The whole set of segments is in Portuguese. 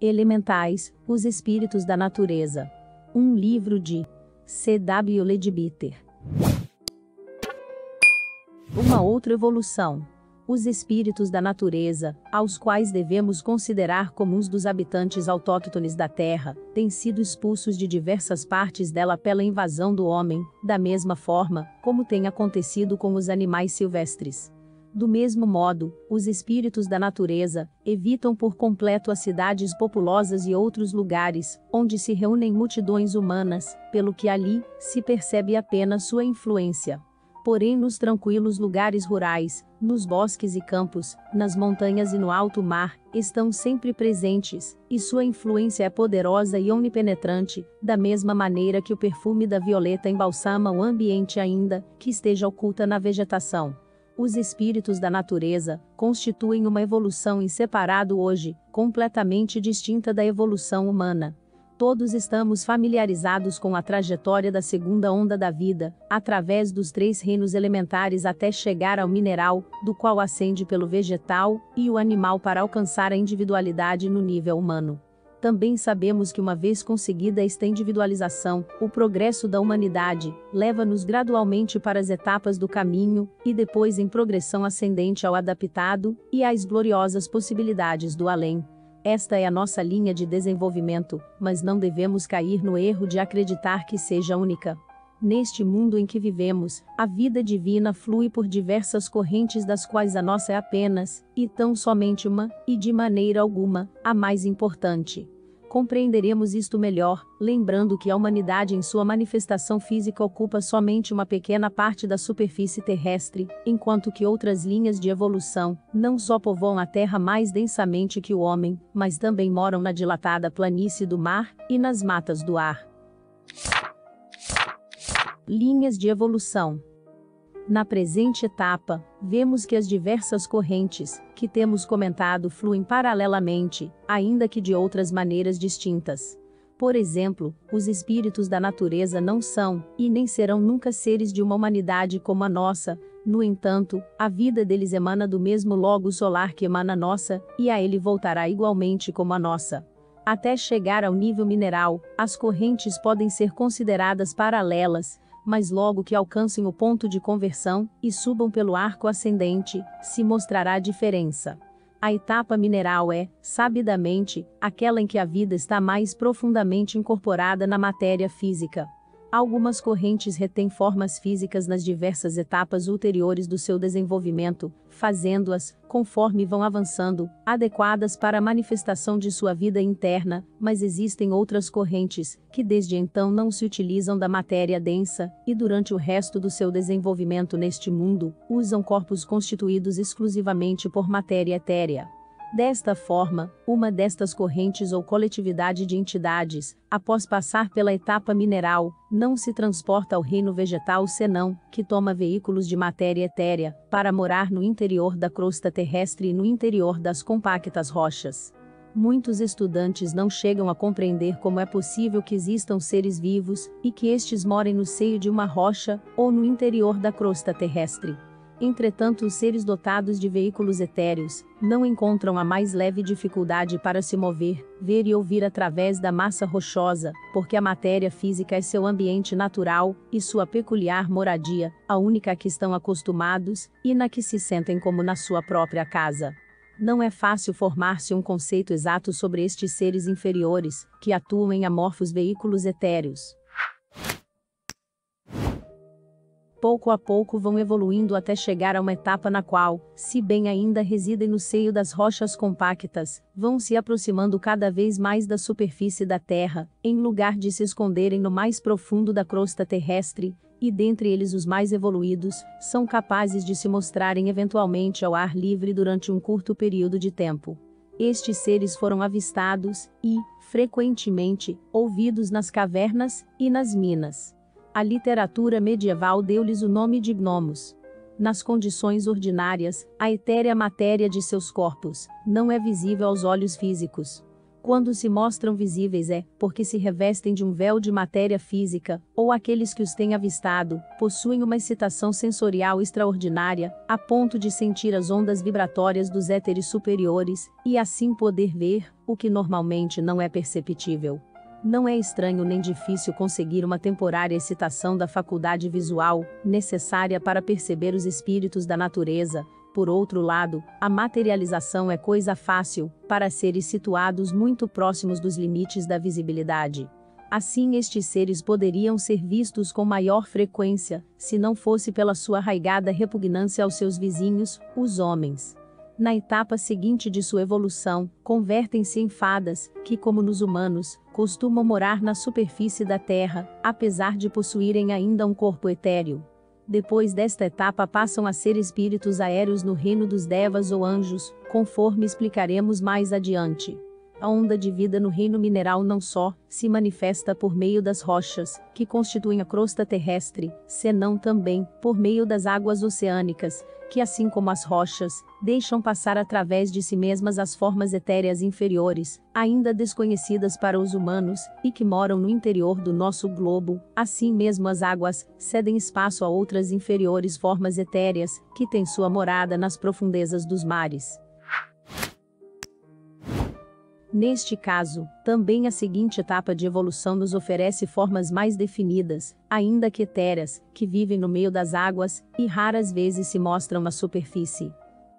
Elementais, os espíritos da natureza. Um livro de C.W. Leadbeater. Uma outra evolução. Os espíritos da natureza, aos quais devemos considerar como uns dos habitantes autóctones da Terra, têm sido expulsos de diversas partes dela pela invasão do homem, da mesma forma como tem acontecido com os animais silvestres. Do mesmo modo, os espíritos da natureza evitam por completo as cidades populosas e outros lugares, onde se reúnem multidões humanas, pelo que ali se percebe apenas sua influência. Porém, nos tranquilos lugares rurais, nos bosques e campos, nas montanhas e no alto mar, estão sempre presentes, e sua influência é poderosa e onipenetrante, da mesma maneira que o perfume da violeta embalsama o ambiente ainda que esteja oculta na vegetação. Os espíritos da natureza constituem uma evolução em separado hoje, completamente distinta da evolução humana. Todos estamos familiarizados com a trajetória da segunda onda da vida, através dos 3 reinos elementares até chegar ao mineral, do qual ascende pelo vegetal e o animal para alcançar a individualidade no nível humano. Também sabemos que uma vez conseguida esta individualização, o progresso da humanidade leva-nos gradualmente para as etapas do caminho, e depois em progressão ascendente ao adaptado e às gloriosas possibilidades do além. Esta é a nossa linha de desenvolvimento, mas não devemos cair no erro de acreditar que seja única. Neste mundo em que vivemos, a vida divina flui por diversas correntes, das quais a nossa é apenas, e tão somente uma, e de maneira alguma, a mais importante. Compreenderemos isto melhor, lembrando que a humanidade em sua manifestação física ocupa somente uma pequena parte da superfície terrestre, enquanto que outras linhas de evolução não só povoam a Terra mais densamente que o homem, mas também moram na dilatada planície do mar e nas matas do ar. Linhas de evolução. Na presente etapa, vemos que as diversas correntes que temos comentado fluem paralelamente, ainda que de outras maneiras distintas. Por exemplo, os espíritos da natureza não são, e nem serão nunca seres de uma humanidade como a nossa. No entanto, a vida deles emana do mesmo logo solar que emana a nossa, e a ele voltará igualmente como a nossa. Até chegar ao nível mineral, as correntes podem ser consideradas paralelas, mas logo que alcancem o ponto de conversão e subam pelo arco ascendente, se mostrará a diferença. A etapa mineral é, sabidamente, aquela em que a vida está mais profundamente incorporada na matéria física. Algumas correntes retêm formas físicas nas diversas etapas ulteriores do seu desenvolvimento, fazendo-as, conforme vão avançando, adequadas para a manifestação de sua vida interna, mas existem outras correntes, que desde então não se utilizam da matéria densa, e durante o resto do seu desenvolvimento neste mundo, usam corpos constituídos exclusivamente por matéria etérea. Desta forma, uma destas correntes ou coletividade de entidades, após passar pela etapa mineral, não se transporta ao reino vegetal senão, que toma veículos de matéria etérea, para morar no interior da crosta terrestre e no interior das compactas rochas. Muitos estudantes não chegam a compreender como é possível que existam seres vivos, e que estes morem no seio de uma rocha, ou no interior da crosta terrestre. Entretanto, os seres dotados de veículos etéreos não encontram a mais leve dificuldade para se mover, ver e ouvir através da massa rochosa, porque a matéria física é seu ambiente natural, e sua peculiar moradia, a única a que estão acostumados, e na que se sentem como na sua própria casa. Não é fácil formar-se um conceito exato sobre estes seres inferiores, que atuam em amorfos veículos etéreos. Pouco a pouco vão evoluindo até chegar a uma etapa na qual, se bem ainda residem no seio das rochas compactas, vão se aproximando cada vez mais da superfície da Terra, em lugar de se esconderem no mais profundo da crosta terrestre, e dentre eles os mais evoluídos, são capazes de se mostrarem eventualmente ao ar livre durante um curto período de tempo. Estes seres foram avistados e, frequentemente, ouvidos nas cavernas e nas minas. A literatura medieval deu-lhes o nome de gnomos. Nas condições ordinárias, a etérea matéria de seus corpos não é visível aos olhos físicos. Quando se mostram visíveis é porque se revestem de um véu de matéria física, ou aqueles que os têm avistado, possuem uma excitação sensorial extraordinária, a ponto de sentir as ondas vibratórias dos éteres superiores, e assim poder ver, o que normalmente não é perceptível. Não é estranho nem difícil conseguir uma temporária excitação da faculdade visual, necessária para perceber os espíritos da natureza. Por outro lado, a materialização é coisa fácil, para seres situados muito próximos dos limites da visibilidade. Assim, estes seres poderiam ser vistos com maior frequência, se não fosse pela sua arraigada repugnância aos seus vizinhos, os homens. Na etapa seguinte de sua evolução, convertem-se em fadas, que, como nos humanos, costumam morar na superfície da Terra, apesar de possuírem ainda um corpo etéreo. Depois desta etapa passam a ser espíritos aéreos no reino dos devas ou anjos, conforme explicaremos mais adiante. A onda de vida no reino mineral não só se manifesta por meio das rochas, que constituem a crosta terrestre, senão também por meio das águas oceânicas, que assim como as rochas, deixam passar através de si mesmas as formas etéreas inferiores, ainda desconhecidas para os humanos, e que moram no interior do nosso globo. Assim mesmo as águas cedem espaço a outras inferiores formas etéreas, que têm sua morada nas profundezas dos mares. Neste caso, também a seguinte etapa de evolução nos oferece formas mais definidas, ainda que etéreas, que vivem no meio das águas, e raras vezes se mostram na superfície.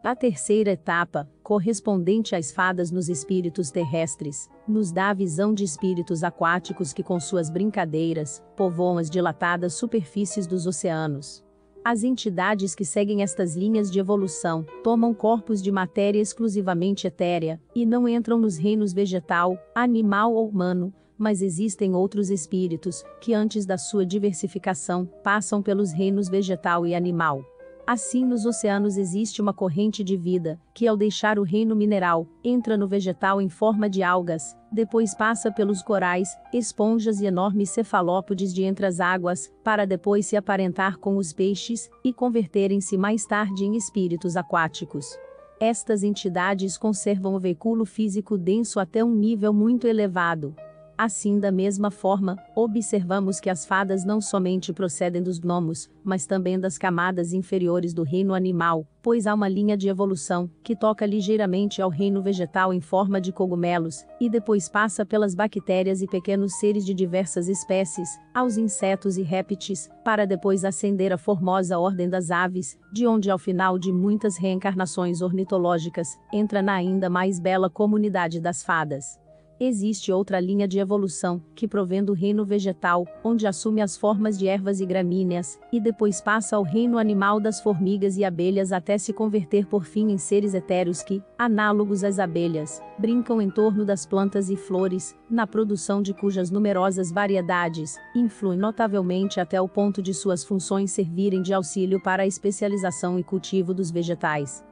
A terceira etapa, correspondente às fadas nos espíritos terrestres, nos dá a visão de espíritos aquáticos que com suas brincadeiras, povoam as dilatadas superfícies dos oceanos. As entidades que seguem estas linhas de evolução, tomam corpos de matéria exclusivamente etérea, e não entram nos reinos vegetal, animal ou humano, mas existem outros espíritos, que antes da sua diversificação, passam pelos reinos vegetal e animal. Assim nos oceanos existe uma corrente de vida, que ao deixar o reino mineral, entra no vegetal em forma de algas, depois passa pelos corais, esponjas e enormes cefalópodes de entre as águas, para depois se aparentar com os peixes, e converterem-se mais tarde em espíritos aquáticos. Estas entidades conservam o veículo físico denso até um nível muito elevado. Assim, da mesma forma, observamos que as fadas não somente procedem dos gnomos, mas também das camadas inferiores do reino animal, pois há uma linha de evolução, que toca ligeiramente ao reino vegetal em forma de cogumelos, e depois passa pelas bactérias e pequenos seres de diversas espécies, aos insetos e répteis, para depois ascender à formosa ordem das aves, de onde ao final de muitas reencarnações ornitológicas, entra na ainda mais bela comunidade das fadas. Existe outra linha de evolução, que provém do reino vegetal, onde assume as formas de ervas e gramíneas, e depois passa ao reino animal das formigas e abelhas até se converter por fim em seres etéreos que, análogos às abelhas, brincam em torno das plantas e flores, na produção de cujas numerosas variedades, influem notavelmente até o ponto de suas funções servirem de auxílio para a especialização e cultivo dos vegetais.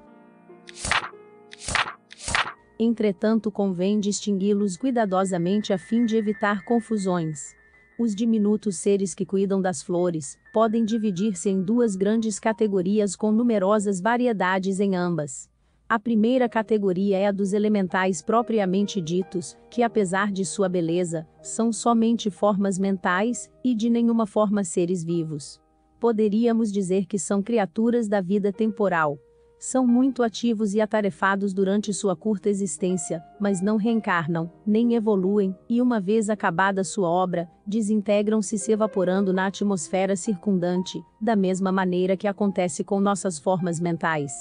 Entretanto, convém distingui-los cuidadosamente a fim de evitar confusões. Os diminutos seres que cuidam das flores podem dividir-se em duas grandes categorias com numerosas variedades em ambas. A primeira categoria é a dos elementais propriamente ditos, que apesar de sua beleza, são somente formas mentais, e de nenhuma forma seres vivos. Poderíamos dizer que são criaturas da vida temporal. São muito ativos e atarefados durante sua curta existência, mas não reencarnam, nem evoluem, e uma vez acabada sua obra, desintegram-se se evaporando na atmosfera circundante, da mesma maneira que acontece com nossas formas mentais.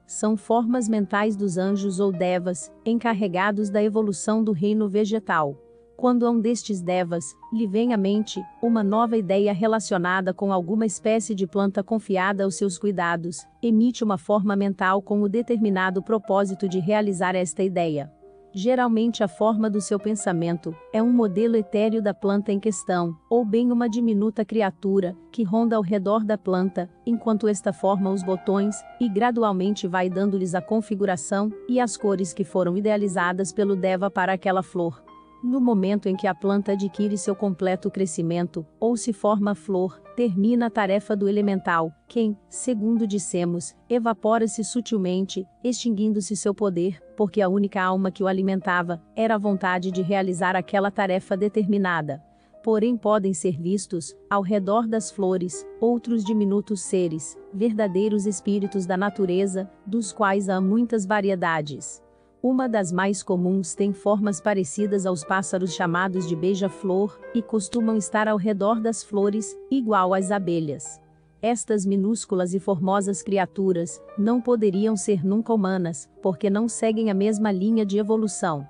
São formas mentais dos anjos ou devas, encarregados da evolução do reino vegetal. Quando a um destes devas lhe vem à mente uma nova ideia relacionada com alguma espécie de planta confiada aos seus cuidados, emite uma forma mental com o determinado propósito de realizar esta ideia. Geralmente a forma do seu pensamento é um modelo etéreo da planta em questão, ou bem uma diminuta criatura, que ronda ao redor da planta, enquanto esta forma os botões, e gradualmente vai dando-lhes a configuração e as cores que foram idealizadas pelo deva para aquela flor. No momento em que a planta adquire seu completo crescimento, ou se forma flor, termina a tarefa do elemental, quem, segundo dissemos, evapora-se sutilmente, extinguindo-se seu poder, porque a única alma que o alimentava era a vontade de realizar aquela tarefa determinada. Porém podem ser vistos, ao redor das flores, outros diminutos seres, verdadeiros espíritos da natureza, dos quais há muitas variedades. Uma das mais comuns tem formas parecidas aos pássaros chamados de beija-flor, e costumam estar ao redor das flores, igual às abelhas. Estas minúsculas e formosas criaturas não poderiam ser nunca humanas, porque não seguem a mesma linha de evolução.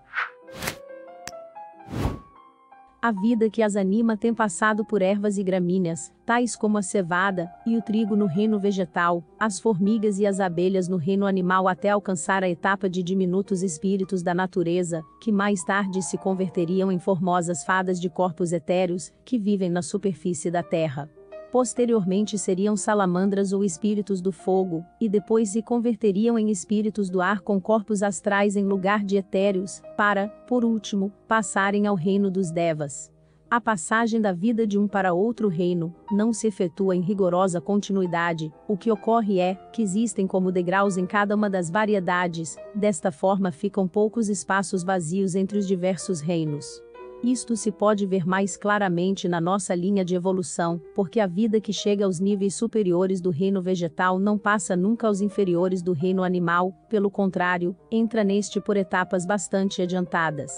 A vida que as anima tem passado por ervas e gramíneas, tais como a cevada e o trigo no reino vegetal, as formigas e as abelhas no reino animal, até alcançar a etapa de diminutos espíritos da natureza, que mais tarde se converteriam em formosas fadas de corpos etéreos, que vivem na superfície da terra. Posteriormente seriam salamandras ou espíritos do fogo, e depois se converteriam em espíritos do ar com corpos astrais em lugar de etéreos, para, por último, passarem ao reino dos devas. A passagem da vida de um para outro reino não se efetua em rigorosa continuidade, o que ocorre é que existem como degraus em cada uma das variedades, desta forma ficam poucos espaços vazios entre os diversos reinos. Isto se pode ver mais claramente na nossa linha de evolução, porque a vida que chega aos níveis superiores do reino vegetal não passa nunca aos inferiores do reino animal, pelo contrário, entra neste por etapas bastante adiantadas.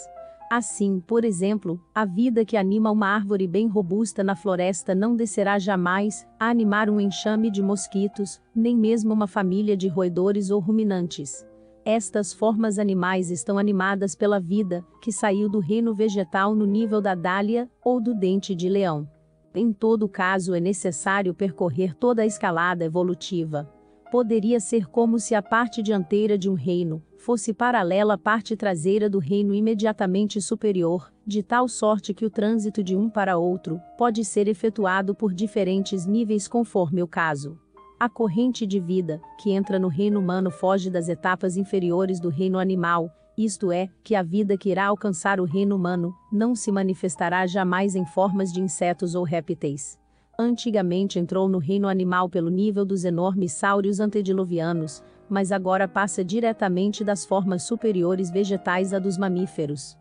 Assim, por exemplo, a vida que anima uma árvore bem robusta na floresta não descerá jamais a animar um enxame de mosquitos, nem mesmo uma família de roedores ou ruminantes. Estas formas animais estão animadas pela vida, que saiu do reino vegetal no nível da dália, ou do dente de leão. Em todo caso é necessário percorrer toda a escalada evolutiva. Poderia ser como se a parte dianteira de um reino fosse paralela à parte traseira do reino imediatamente superior, de tal sorte que o trânsito de um para outro pode ser efetuado por diferentes níveis conforme o caso. A corrente de vida, que entra no reino humano, foge das etapas inferiores do reino animal, isto é, que a vida que irá alcançar o reino humano, não se manifestará jamais em formas de insetos ou répteis. Antigamente entrou no reino animal pelo nível dos enormes sáurios antediluvianos, mas agora passa diretamente das formas superiores vegetais a dos mamíferos.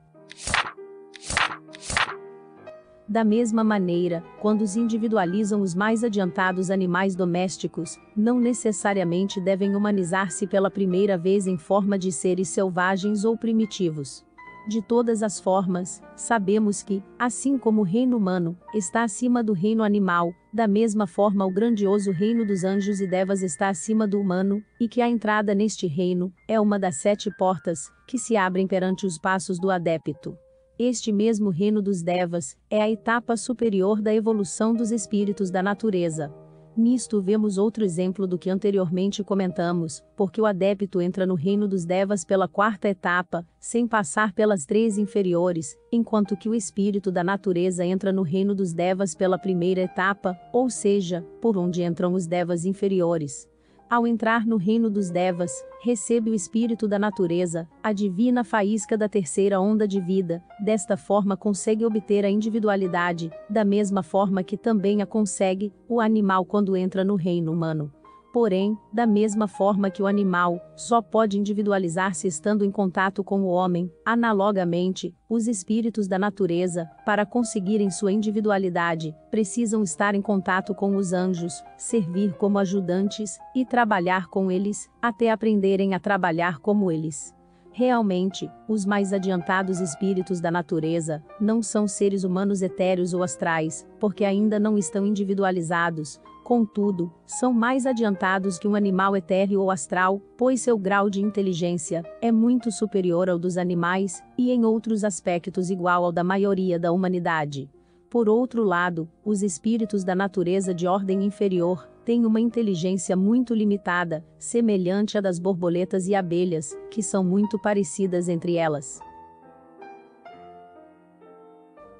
Da mesma maneira, quando se individualizam os mais adiantados animais domésticos, não necessariamente devem humanizar-se pela primeira vez em forma de seres selvagens ou primitivos. De todas as formas, sabemos que, assim como o reino humano está acima do reino animal, da mesma forma o grandioso reino dos anjos e devas está acima do humano, e que a entrada neste reino é uma das 7 portas que se abrem perante os passos do adepto. Este mesmo reino dos devas é a etapa superior da evolução dos espíritos da natureza. Nisto vemos outro exemplo do que anteriormente comentamos, porque o adepto entra no reino dos devas pela 4ª etapa, sem passar pelas 3 inferiores, enquanto que o espírito da natureza entra no reino dos devas pela 1ª etapa, ou seja, por onde entram os devas inferiores. Ao entrar no reino dos devas, recebe o espírito da natureza, a divina faísca da 3ª onda de vida, desta forma consegue obter a individualidade, da mesma forma que também a consegue o animal quando entra no reino humano. Porém, da mesma forma que o animal só pode individualizar-se estando em contato com o homem, analogamente, os espíritos da natureza, para conseguirem sua individualidade, precisam estar em contato com os anjos, servir como ajudantes e trabalhar com eles, até aprenderem a trabalhar como eles. Realmente, os mais adiantados espíritos da natureza não são seres humanos etéreos ou astrais, porque ainda não estão individualizados. Contudo, são mais adiantados que um animal etéreo ou astral, pois seu grau de inteligência é muito superior ao dos animais, e em outros aspectos igual ao da maioria da humanidade. Por outro lado, os espíritos da natureza de ordem inferior têm uma inteligência muito limitada, semelhante à das borboletas e abelhas, que são muito parecidas entre elas.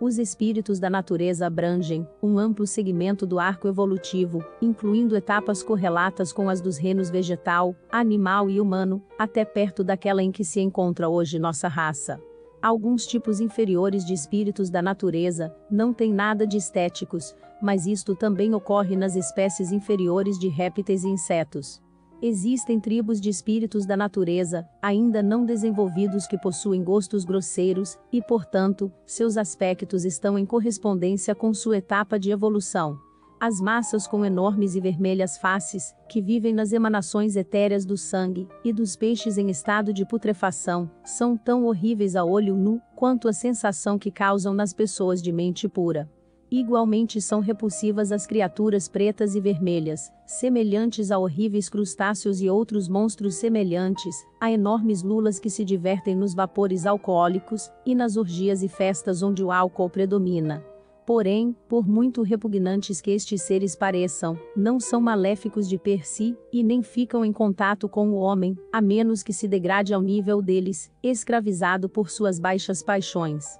Os espíritos da natureza abrangem um amplo segmento do arco evolutivo, incluindo etapas correlatas com as dos reinos vegetal, animal e humano, até perto daquela em que se encontra hoje nossa raça. Alguns tipos inferiores de espíritos da natureza não têm nada de estéticos, mas isto também ocorre nas espécies inferiores de répteis e insetos. Existem tribos de espíritos da natureza, ainda não desenvolvidos que possuem gostos grosseiros, e portanto, seus aspectos estão em correspondência com sua etapa de evolução. As massas com enormes e vermelhas faces, que vivem nas emanações etéreas do sangue, e dos peixes em estado de putrefação, são tão horríveis a olho nu, quanto a sensação que causam nas pessoas de mente pura. Igualmente são repulsivas as criaturas pretas e vermelhas, semelhantes a horríveis crustáceos e outros monstros semelhantes, a enormes lulas que se divertem nos vapores alcoólicos, e nas orgias e festas onde o álcool predomina. Porém, por muito repugnantes que estes seres pareçam, não são maléficos de per si, e nem ficam em contato com o homem, a menos que se degrade ao nível deles, escravizado por suas baixas paixões.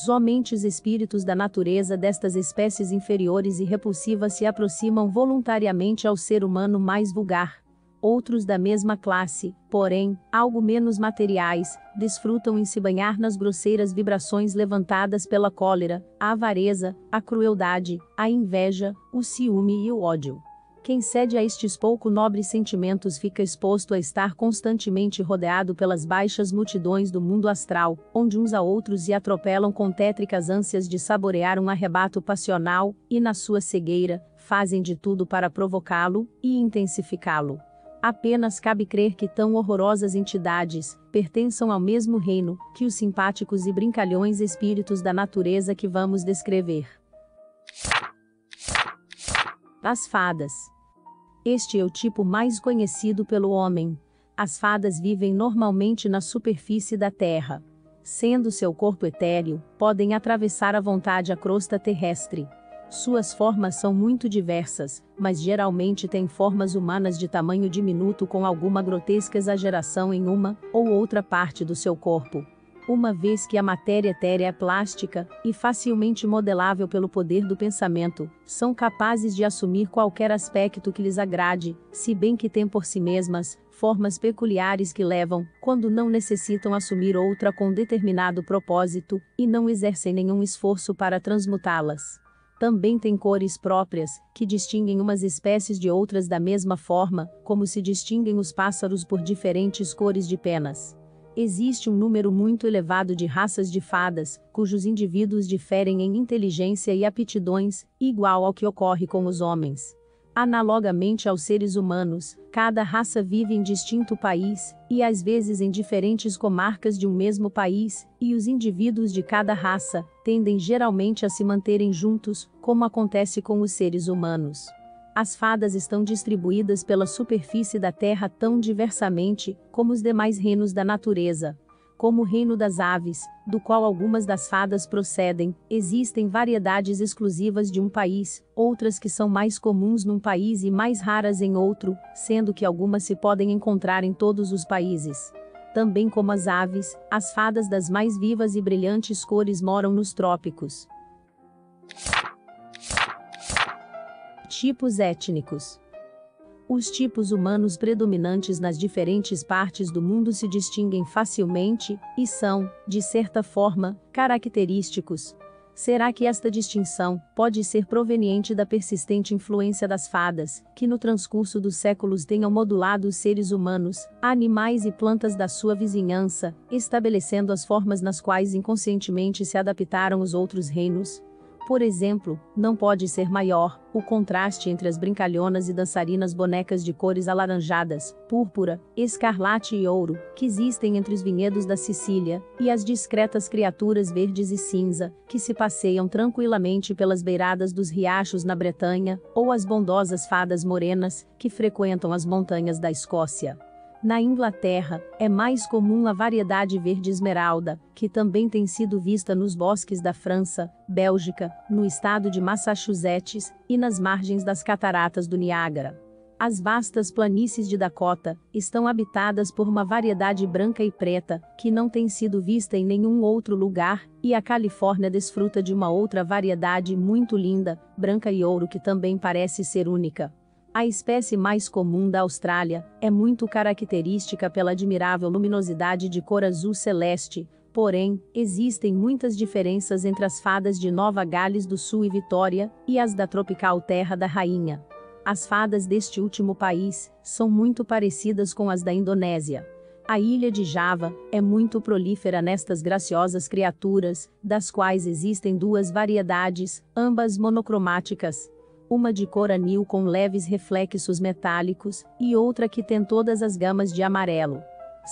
Somente os espíritos da natureza destas espécies inferiores e repulsivas se aproximam voluntariamente ao ser humano mais vulgar. Outros da mesma classe, porém, algo menos materiais, desfrutam em se banhar nas grosseiras vibrações levantadas pela cólera, a avareza, a crueldade, a inveja, o ciúme e o ódio. Quem cede a estes pouco nobres sentimentos fica exposto a estar constantemente rodeado pelas baixas multidões do mundo astral, onde uns a outros se atropelam com tétricas ânsias de saborear um arrebato passional, e na sua cegueira, fazem de tudo para provocá-lo e intensificá-lo. Apenas cabe crer que tão horrorosas entidades pertençam ao mesmo reino que os simpáticos e brincalhões espíritos da natureza que vamos descrever. As fadas. Este é o tipo mais conhecido pelo homem. As fadas vivem normalmente na superfície da Terra. Sendo seu corpo etéreo, podem atravessar à vontade a crosta terrestre. Suas formas são muito diversas, mas geralmente têm formas humanas de tamanho diminuto com alguma grotesca exageração em uma ou outra parte do seu corpo. Uma vez que a matéria etérea é plástica, e facilmente modelável pelo poder do pensamento, são capazes de assumir qualquer aspecto que lhes agrade, se bem que têm por si mesmas formas peculiares que levam, quando não necessitam assumir outra com determinado propósito, e não exercem nenhum esforço para transmutá-las. Também têm cores próprias, que distinguem umas espécies de outras da mesma forma, como se distinguem os pássaros por diferentes cores de penas. Existe um número muito elevado de raças de fadas, cujos indivíduos diferem em inteligência e aptidões, igual ao que ocorre com os homens. Analogamente aos seres humanos, cada raça vive em distinto país, e às vezes em diferentes comarcas de um mesmo país, e os indivíduos de cada raça tendem geralmente a se manterem juntos, como acontece com os seres humanos. As fadas estão distribuídas pela superfície da Terra tão diversamente como os demais reinos da natureza. Como o reino das aves, do qual algumas das fadas procedem, existem variedades exclusivas de um país, outras que são mais comuns num país e mais raras em outro, sendo que algumas se podem encontrar em todos os países. Também como as aves, as fadas das mais vivas e brilhantes cores moram nos trópicos. Tipos étnicos. Os tipos humanos predominantes nas diferentes partes do mundo se distinguem facilmente, e são, de certa forma, característicos. Será que esta distinção pode ser proveniente da persistente influência das fadas, que no transcurso dos séculos tenham modulado os seres humanos, animais e plantas da sua vizinhança, estabelecendo as formas nas quais inconscientemente se adaptaram os outros reinos? Por exemplo, não pode ser maior o contraste entre as brincalhonas e dançarinas bonecas de cores alaranjadas, púrpura, escarlate e ouro, que existem entre os vinhedos da Sicília, e as discretas criaturas verdes e cinza, que se passeiam tranquilamente pelas beiradas dos riachos na Bretanha, ou as bondosas fadas morenas, que frequentam as montanhas da Escócia. Na Inglaterra, é mais comum a variedade verde esmeralda, que também tem sido vista nos bosques da França, Bélgica, no estado de Massachusetts, e nas margens das cataratas do Niágara. As vastas planícies de Dakota estão habitadas por uma variedade branca e preta, que não tem sido vista em nenhum outro lugar, e a Califórnia desfruta de uma outra variedade muito linda, branca e ouro, que também parece ser única. A espécie mais comum da Austrália é muito característica pela admirável luminosidade de cor azul celeste, porém, existem muitas diferenças entre as fadas de Nova Gales do Sul e Vitória, e as da tropical Terra da Rainha. As fadas deste último país são muito parecidas com as da Indonésia. A ilha de Java é muito prolífera nestas graciosas criaturas, das quais existem duas variedades, ambas monocromáticas. Uma de cor anil com leves reflexos metálicos, e outra que tem todas as gamas de amarelo.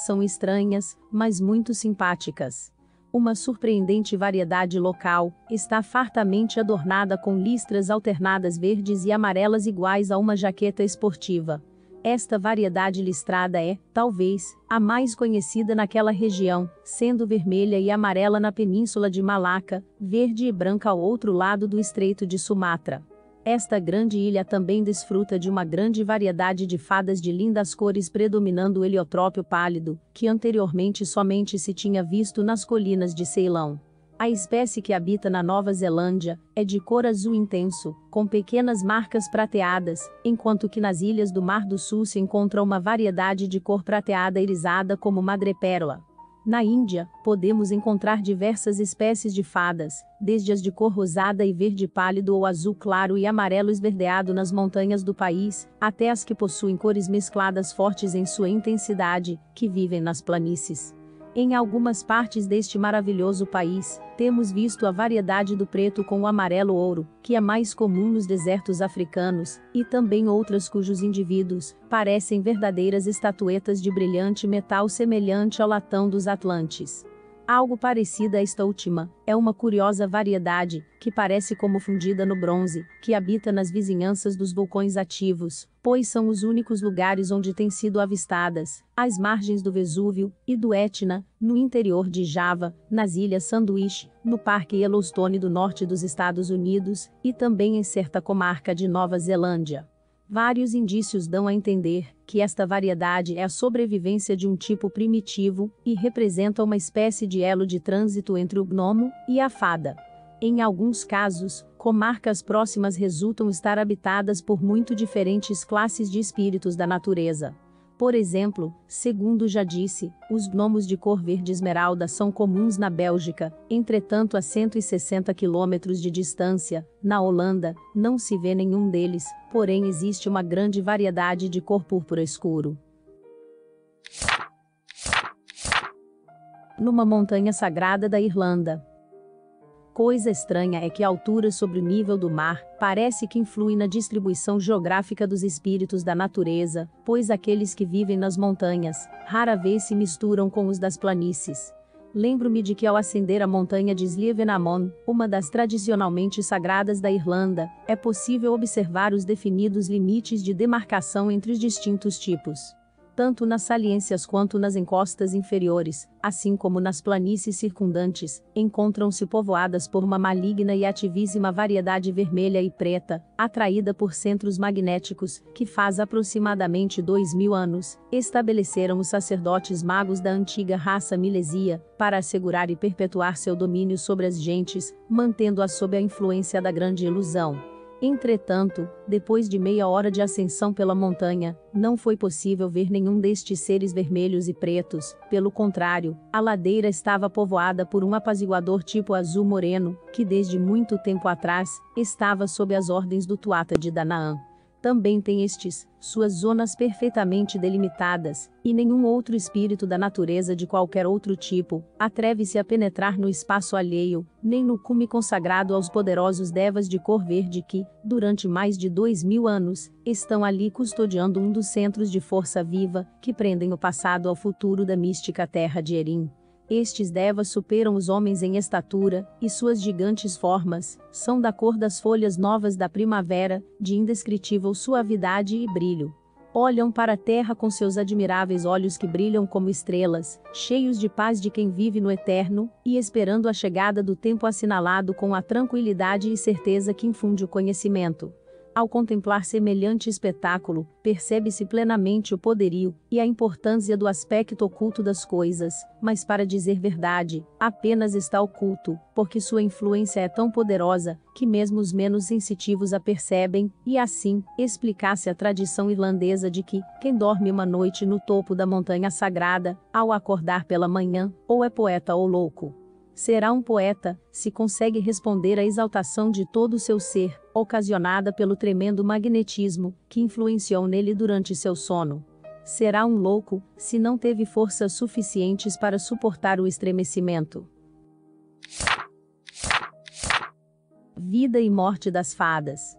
São estranhas, mas muito simpáticas. Uma surpreendente variedade local, está fartamente adornada com listras alternadas verdes e amarelas iguais a uma jaqueta esportiva. Esta variedade listrada é, talvez, a mais conhecida naquela região, sendo vermelha e amarela na península de Malaca, verde e branca ao outro lado do Estreito de Sumatra. Esta grande ilha também desfruta de uma grande variedade de fadas de lindas cores, predominando o heliotrópio pálido, que anteriormente somente se tinha visto nas colinas de Ceilão. A espécie que habita na Nova Zelândia é de cor azul intenso, com pequenas marcas prateadas, enquanto que nas ilhas do Mar do Sul se encontra uma variedade de cor prateada irisada como madrepérola. Na Índia, podemos encontrar diversas espécies de fadas, desde as de cor rosada e verde pálido ou azul claro e amarelo esverdeado nas montanhas do país, até as que possuem cores mescladas fortes em sua intensidade, que vivem nas planícies. Em algumas partes deste maravilhoso país, temos visto a variedade do preto com o amarelo ouro, que é mais comum nos desertos africanos, e também outras cujos indivíduos parecem verdadeiras estatuetas de brilhante metal semelhante ao latão dos Atlantes. Algo parecido a esta última, é uma curiosa variedade, que parece como fundida no bronze, que habita nas vizinhanças dos vulcões ativos, pois são os únicos lugares onde têm sido avistadas, às margens do Vesúvio e do Etna, no interior de Java, nas Ilhas Sanduíche, no Parque Yellowstone do norte dos Estados Unidos, e também em certa comarca de Nova Zelândia. Vários indícios dão a entender que esta variedade é a sobrevivência de um tipo primitivo e representa uma espécie de elo de trânsito entre o gnomo e a fada. Em alguns casos, comarcas próximas resultam estar habitadas por muito diferentes classes de espíritos da natureza. Por exemplo, segundo já disse, os gnomos de cor verde esmeralda são comuns na Bélgica, entretanto a 160 quilômetros de distância, na Holanda, não se vê nenhum deles, porém existe uma grande variedade de cor púrpura escuro. Numa montanha sagrada da Irlanda. Coisa estranha é que a altura sobre o nível do mar parece que influi na distribuição geográfica dos espíritos da natureza, pois aqueles que vivem nas montanhas rara vez se misturam com os das planícies. Lembro-me de que ao ascender a montanha de Slievenamon, uma das tradicionalmente sagradas da Irlanda, é possível observar os definidos limites de demarcação entre os distintos tipos. Tanto nas saliências quanto nas encostas inferiores, assim como nas planícies circundantes, encontram-se povoadas por uma maligna e ativíssima variedade vermelha e preta, atraída por centros magnéticos, que faz aproximadamente 2000 anos, estabeleceram os sacerdotes magos da antiga raça Milesia, para assegurar e perpetuar seu domínio sobre as gentes, mantendo-as sob a influência da grande ilusão. Entretanto, depois de meia hora de ascensão pela montanha, não foi possível ver nenhum destes seres vermelhos e pretos, pelo contrário, a ladeira estava povoada por um apaziguador tipo azul moreno, que desde muito tempo atrás, estava sob as ordens do Tuatha de Danann. Também tem estes, suas zonas perfeitamente delimitadas, e nenhum outro espírito da natureza de qualquer outro tipo, atreve-se a penetrar no espaço alheio, nem no cume consagrado aos poderosos devas de cor verde que, durante mais de 2000 anos, estão ali custodiando um dos centros de força viva, que prendem o passado ao futuro da mística terra de Erin. Estes devas superam os homens em estatura, e suas gigantes formas são da cor das folhas novas da primavera, de indescritível suavidade e brilho. Olham para a terra com seus admiráveis olhos que brilham como estrelas, cheios de paz de quem vive no eterno, e esperando a chegada do tempo assinalado com a tranquilidade e certeza que infunde o conhecimento. Ao contemplar semelhante espetáculo, percebe-se plenamente o poderio e a importância do aspecto oculto das coisas, mas para dizer verdade, apenas está oculto, porque sua influência é tão poderosa, que mesmo os menos sensitivos a percebem, e assim, explicasse a tradição irlandesa de que, quem dorme uma noite no topo da montanha sagrada, ao acordar pela manhã, ou é poeta ou louco. Será um poeta, se consegue responder à exaltação de todo o seu ser, ocasionada pelo tremendo magnetismo que influenciou nele durante seu sono. Será um louco se não teve forças suficientes para suportar o estremecimento. Vida e morte das fadas.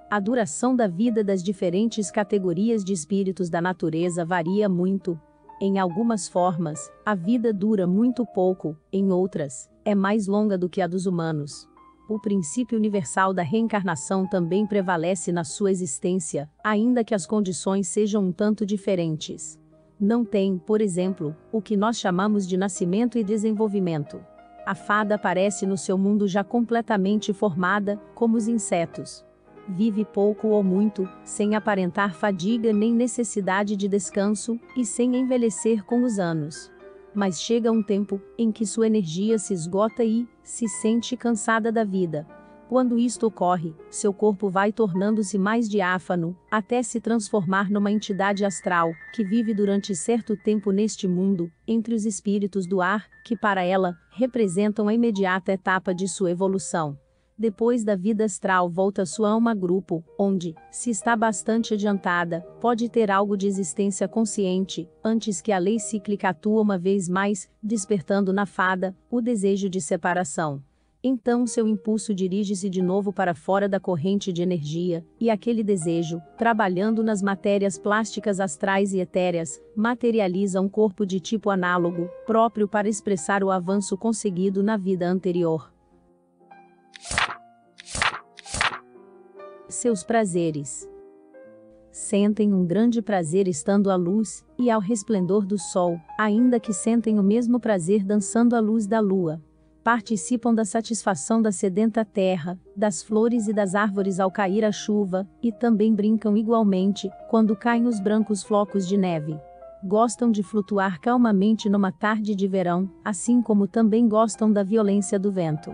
A duração da vida das diferentes categorias de espíritos da natureza varia muito. Em algumas formas, a vida dura muito pouco, em outras, é mais longa do que a dos humanos. O princípio universal da reencarnação também prevalece na sua existência, ainda que as condições sejam um tanto diferentes. Não tem, por exemplo, o que nós chamamos de nascimento e desenvolvimento. A fada aparece no seu mundo já completamente formada, como os insetos. Vive pouco ou muito, sem aparentar fadiga nem necessidade de descanso, e sem envelhecer com os anos. Mas chega um tempo em que sua energia se esgota e se sente cansada da vida. Quando isto ocorre, seu corpo vai tornando-se mais diáfano, até se transformar numa entidade astral, que vive durante certo tempo neste mundo, entre os espíritos do ar, que para ela, representam a imediata etapa de sua evolução. Depois da vida astral volta sua alma grupo, onde, se está bastante adiantada, pode ter algo de existência consciente, antes que a lei cíclica atua uma vez mais, despertando na fada o desejo de separação. Então seu impulso dirige-se de novo para fora da corrente de energia, e aquele desejo, trabalhando nas matérias plásticas astrais e etéreas, materializa um corpo de tipo análogo, próprio para expressar o avanço conseguido na vida anterior. Seus prazeres. Sentem um grande prazer estando à luz e ao resplendor do sol, ainda que sentem o mesmo prazer dançando à luz da lua. Participam da satisfação da sedenta terra, das flores e das árvores ao cair a chuva, e também brincam igualmente, quando caem os brancos flocos de neve. Gostam de flutuar calmamente numa tarde de verão, assim como também gostam da violência do vento.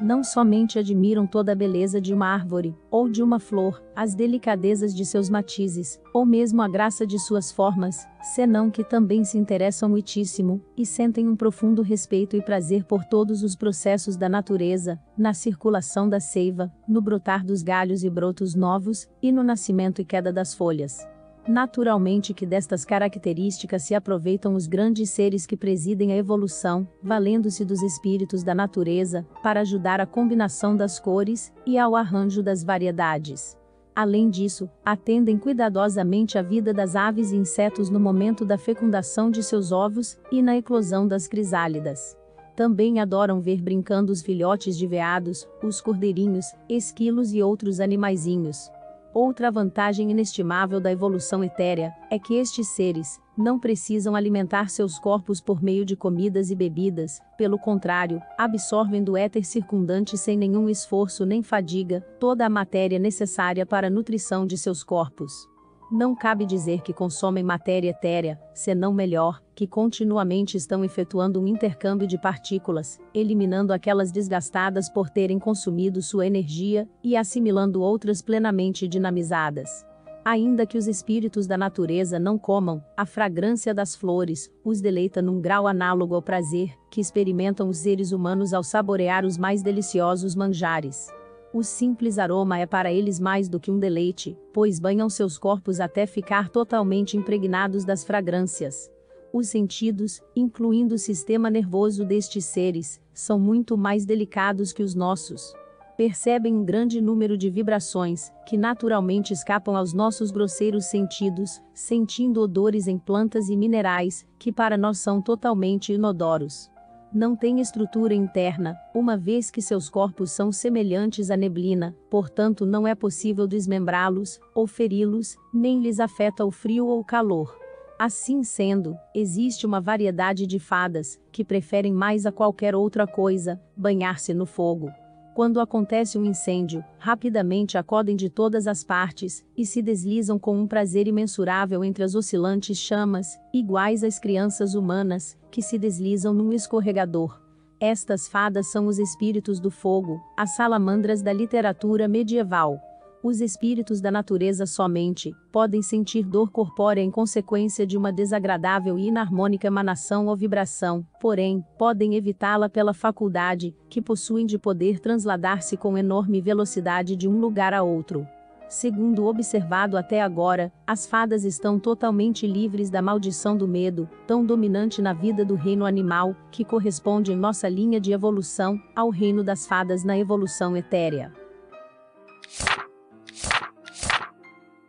Não somente admiram toda a beleza de uma árvore, ou de uma flor, as delicadezas de seus matizes, ou mesmo a graça de suas formas, senão que também se interessam muitíssimo, e sentem um profundo respeito e prazer por todos os processos da natureza, na circulação da seiva, no brotar dos galhos e brotos novos, e no nascimento e queda das folhas. Naturalmente que destas características se aproveitam os grandes seres que presidem a evolução, valendo-se dos espíritos da natureza, para ajudar a combinação das cores, e ao arranjo das variedades. Além disso, atendem cuidadosamente à vida das aves e insetos no momento da fecundação de seus ovos, e na eclosão das crisálidas. Também adoram ver brincando os filhotes de veados, os cordeirinhos, esquilos e outros animaizinhos. Outra vantagem inestimável da evolução etérea é que estes seres não precisam alimentar seus corpos por meio de comidas e bebidas, pelo contrário, absorvem do éter circundante sem nenhum esforço nem fadiga toda a matéria necessária para a nutrição de seus corpos. Não cabe dizer que consomem matéria etérea, senão melhor, que continuamente estão efetuando um intercâmbio de partículas, eliminando aquelas desgastadas por terem consumido sua energia, e assimilando outras plenamente dinamizadas. Ainda que os espíritos da natureza não comam, a fragrância das flores os deleita num grau análogo ao prazer que experimentam os seres humanos ao saborear os mais deliciosos manjares. O simples aroma é para eles mais do que um deleite, pois banham seus corpos até ficar totalmente impregnados das fragrâncias. Os sentidos, incluindo o sistema nervoso destes seres, são muito mais delicados que os nossos. Percebem um grande número de vibrações, que naturalmente escapam aos nossos grosseiros sentidos, sentindo odores em plantas e minerais, que para nós são totalmente inodoros. Não têm estrutura interna, uma vez que seus corpos são semelhantes à neblina, portanto não é possível desmembrá-los, ou feri-los, nem lhes afeta o frio ou o calor. Assim sendo, existe uma variedade de fadas, que preferem mais a qualquer outra coisa, banhar-se no fogo. Quando acontece um incêndio, rapidamente acodem de todas as partes, e se deslizam com um prazer imensurável entre as oscilantes chamas, iguais às crianças humanas, que se deslizam num escorregador. Estas fadas são os espíritos do fogo, as salamandras da literatura medieval. Os espíritos da natureza somente podem sentir dor corpórea em consequência de uma desagradável e inarmônica emanação ou vibração, porém, podem evitá-la pela faculdade que possuem de poder transladar-se com enorme velocidade de um lugar a outro. Segundo observado até agora, as fadas estão totalmente livres da maldição do medo, tão dominante na vida do reino animal, que corresponde em nossa linha de evolução ao reino das fadas na evolução etérea.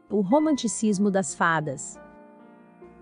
O romanticismo das fadas.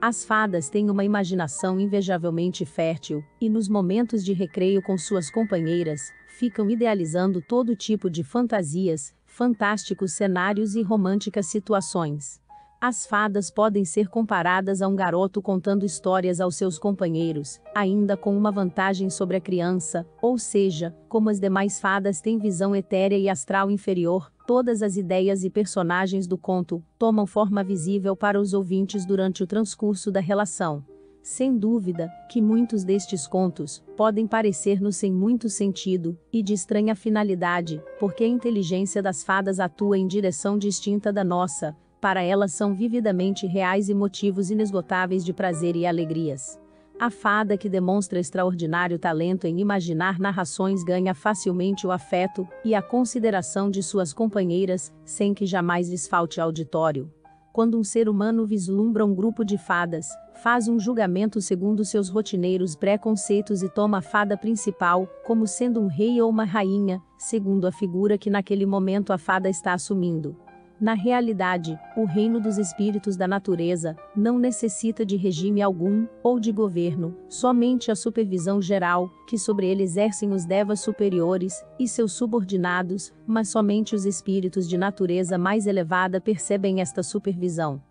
As fadas têm uma imaginação invejavelmente fértil, e nos momentos de recreio com suas companheiras, ficam idealizando todo tipo de fantasias, fantásticos cenários e românticas situações. As fadas podem ser comparadas a um garoto contando histórias aos seus companheiros, ainda com uma vantagem sobre a criança, ou seja, como as demais fadas têm visão etérea e astral inferior, todas as ideias e personagens do conto tomam forma visível para os ouvintes durante o transcurso da relação. Sem dúvida, que muitos destes contos podem parecer-nos sem muito sentido e de estranha finalidade, porque a inteligência das fadas atua em direção distinta da nossa. Para elas são vividamente reais e motivos inesgotáveis de prazer e alegrias. A fada que demonstra extraordinário talento em imaginar narrações ganha facilmente o afeto e a consideração de suas companheiras, sem que jamais lhes falte auditório. Quando um ser humano vislumbra um grupo de fadas, faz um julgamento segundo seus rotineiros preconceitos e toma a fada principal, como sendo um rei ou uma rainha, segundo a figura que naquele momento a fada está assumindo. Na realidade, o reino dos espíritos da natureza não necessita de regime algum, ou de governo, somente a supervisão geral, que sobre ele exercem os devas superiores e seus subordinados, mas somente os espíritos de natureza mais elevada percebem esta supervisão.